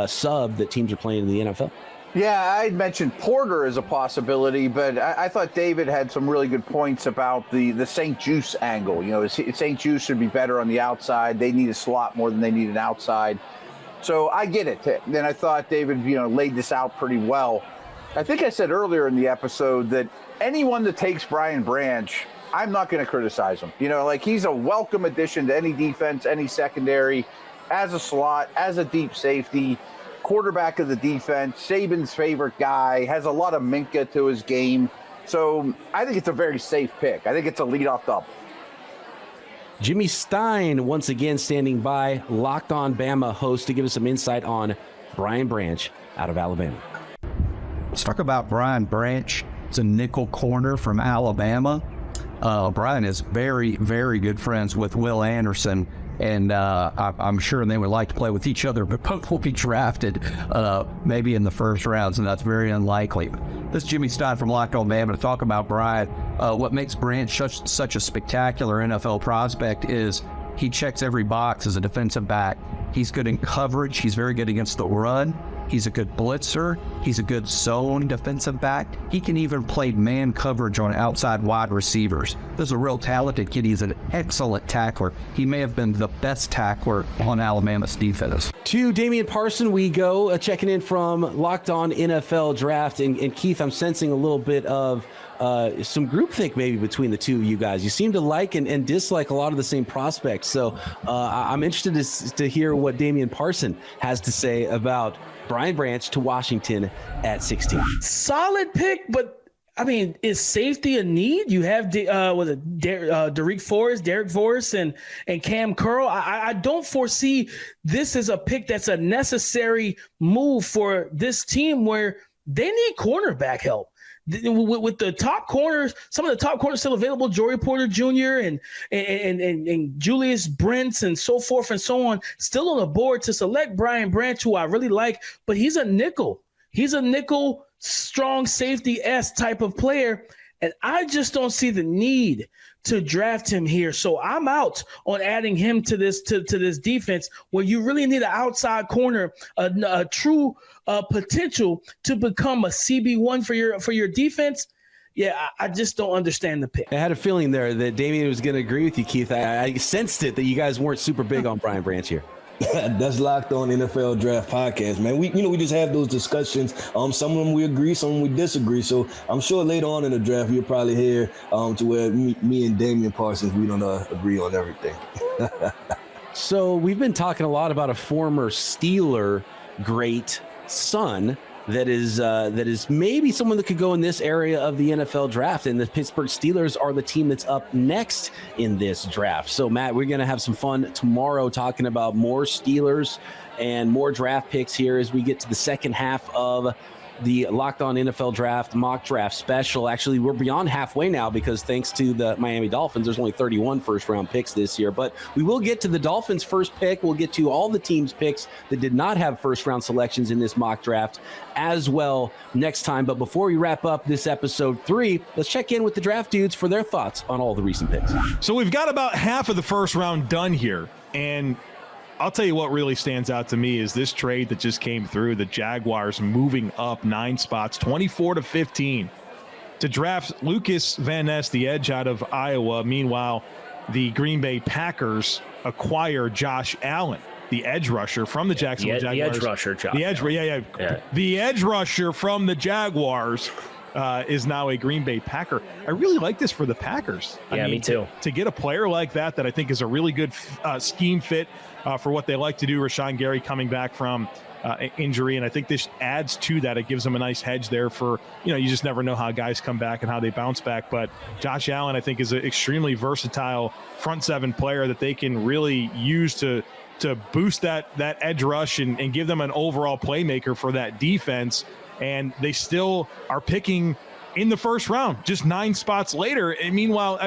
sub that teams are playing in the NFL? Yeah, I'd mentioned Porter as a possibility, but I thought David had some really good points about the St-Juste angle. St-Juste should be better on the outside. They need a slot more than they need an outside. So I get it. Then I thought David, laid this out pretty well. I think I said earlier in the episode that anyone that takes Brian Branch, I'm not going to criticize him. He's a welcome addition to any defense, any secondary, as a slot, as a deep safety, quarterback of the defense, Saban's favorite guy, has a lot of Minka to his game. So I think it's a very safe pick. I think it's a leadoff double. Jimmy Stein, once again, standing by, Locked On Bama host, to give us some insight on Brian Branch out of Alabama. Let's talk about Brian Branch. It's a nickel corner from Alabama. Brian is very, very good friends with Will Anderson, and I'm sure they would like to play with each other, but both will be drafted maybe in the first rounds, and that's very unlikely. This is Jimmy Stein from Locked On Bama to talk about Brian. What makes Branch such a spectacular NFL prospect is He checks every box as a defensive back. He's good in coverage. He's very good against the run. He's a good blitzer. He's a good zone defensive back. He can even play man coverage on outside wide receivers. This is a real talented kid. He's an excellent tackler. He may have been the best tackler on Alabama's defense. To Damian Parson, we go checking in from Locked On NFL Draft. And Keith, I'm sensing a little bit of some groupthink maybe between the two of you guys. You seem to like and dislike a lot of the same prospects. So I'm interested to hear what Damian Parson has to say about Brian Branch to Washington at 16. Solid pick, but I mean, is safety a need? You have Derrick Forrest and Cam Curl. I don't foresee this as a pick that's a necessary move for this team where they need cornerback help. With the top corners, some of the top corners still available, Joey Porter Jr. and Julius Brents and so forth and so on, still on the board to select Brian Branch, who I really like, but he's a nickel. He's a nickel, strong safety-esque type of player, and I just don't see the need to draft him here. So I'm out on adding him to this defense where you really need an outside corner, a true potential to become a CB1 for your defense. Yeah, I just don't understand the pick. I had a feeling there that Damian was going to agree with you, Keith. I sensed it that you guys weren't super big on Brian Branch here. That's Locked On NFL Draft Podcast, man. We just have those discussions. Some of them we agree, some of them we disagree. So I'm sure later on in the draft you'll probably hear to where me and Damian Parsons, we don't agree on everything. So we've been talking a lot about a former Steeler great son that is maybe someone that could go in this area of the NFL draft, and the Pittsburgh Steelers are the team that's up next in this draft. So Matt, we're going to have some fun tomorrow talking about more Steelers and more draft picks here as we get to the second half of the Locked On NFL Draft mock draft special. Actually, we're beyond halfway now because thanks to the Miami Dolphins, there's only 31 first-round picks this year. But we will get to the Dolphins' first pick. We'll get to all the teams' picks that did not have first-round selections in this mock draft as well next time. But before we wrap up this episode 3, let's check in with the draft dudes for their thoughts on all the recent picks. So we've got about half of the first round done here, and I'll tell you what really stands out to me is this trade that just came through, the Jaguars moving up 9 spots, 24-15, to draft Lucas Van Ness, the edge out of Iowa. Meanwhile, the Green Bay Packers acquire Josh Allen, the edge rusher from the Jacksonville Jaguars. The edge rusher, Josh. The edge rusher from the Jaguars is now a Green Bay Packer. I really like this for the Packers. Yeah, me too. To get a player like that I think is a really good scheme fit for what they like to do. Rashawn Gary coming back from injury, and I think this adds to that. It gives them a nice hedge there for, you just never know how guys come back and how they bounce back. But Josh Allen, I think, is an extremely versatile front seven player that they can really use to boost that edge rush and give them an overall playmaker for that defense. And they still are picking in the first round, just 9 spots later. And meanwhile,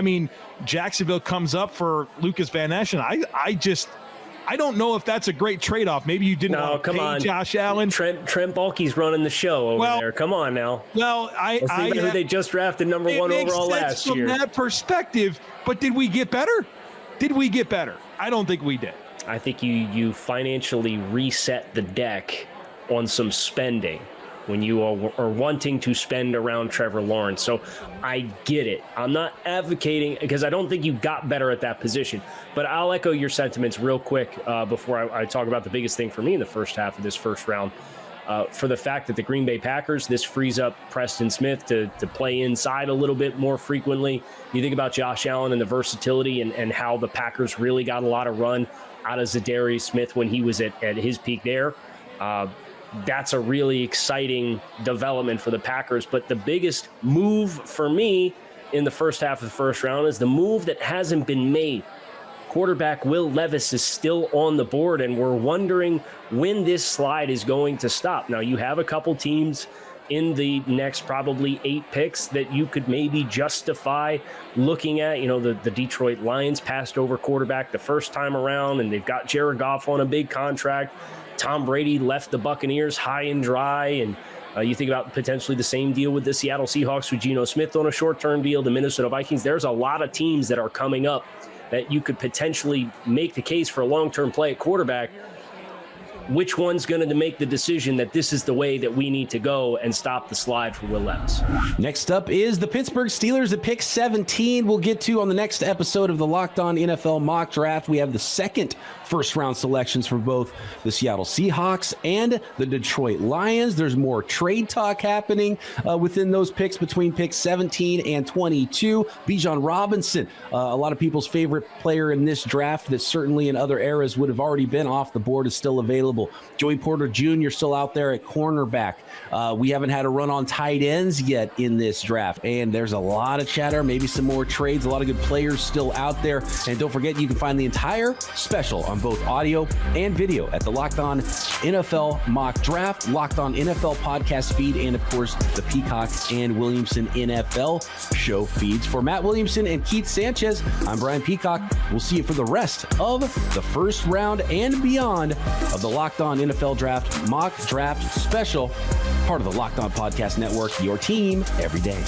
Jacksonville comes up for Lucas Van Ness, and I don't know if that's a great trade-off. Maybe you didn't want to pay Josh Allen. Trent Baalke's running the show over there. Come on now. Well, they just drafted number 1 overall last year. From that perspective, but did we get better? I don't think we did. I think you financially reset the deck on some spending when you are wanting to spend around Trevor Lawrence. So I get it. I'm not advocating, because I don't think you got better at that position. But I'll echo your sentiments real quick before I talk about the biggest thing for me in the first half of this first round. For the fact that the Green Bay Packers, this frees up Preston Smith to play inside a little bit more frequently. You think about Josh Allen and the versatility and how the Packers really got a lot of run out of Zadarius Smith when he was at his peak there. That's a really exciting development for the Packers. But the biggest move for me in the first half of the first round is the move that hasn't been made. Quarterback Will Levis is still on the board, and we're wondering when this slide is going to stop. Now, you have a couple teams in the next probably 8 picks that you could maybe justify looking at. The Detroit Lions passed over quarterback the first time around, and they've got Jared Goff on a big contract. Tom Brady left the Buccaneers high and dry, and you think about potentially the same deal with the Seattle Seahawks with Geno Smith on a short-term deal, the Minnesota Vikings. There's a lot of teams that are coming up that you could potentially make the case for a long-term play at quarterback, which one's going to make the decision that this is the way that we need to go and stop the slide for Will Levis? Next up is the Pittsburgh Steelers at pick 17. We'll get to on the next episode of the Locked On NFL Mock Draft. We have the second first-round selections for both the Seattle Seahawks and the Detroit Lions. There's more trade talk happening within those picks between picks 17 and 22. Bijan Robinson, a lot of people's favorite player in this draft that certainly in other eras would have already been off the board, is still available. Joey Porter Jr. still out there at cornerback. We haven't had a run on tight ends yet in this draft, and there's a lot of chatter, maybe some more trades, a lot of good players still out there. And don't forget, you can find the entire special on both audio and video at the Locked On NFL Mock Draft, Locked On NFL podcast feed, and of course the Peacock and Williamson NFL show feeds. For Matt Williamson and Keith Sanchez, I'm Brian Peacock. We'll see you for the rest of the first round and beyond of the Locked On NFL Draft Mock Draft Special, part of the Locked On Podcast Network, your team every day.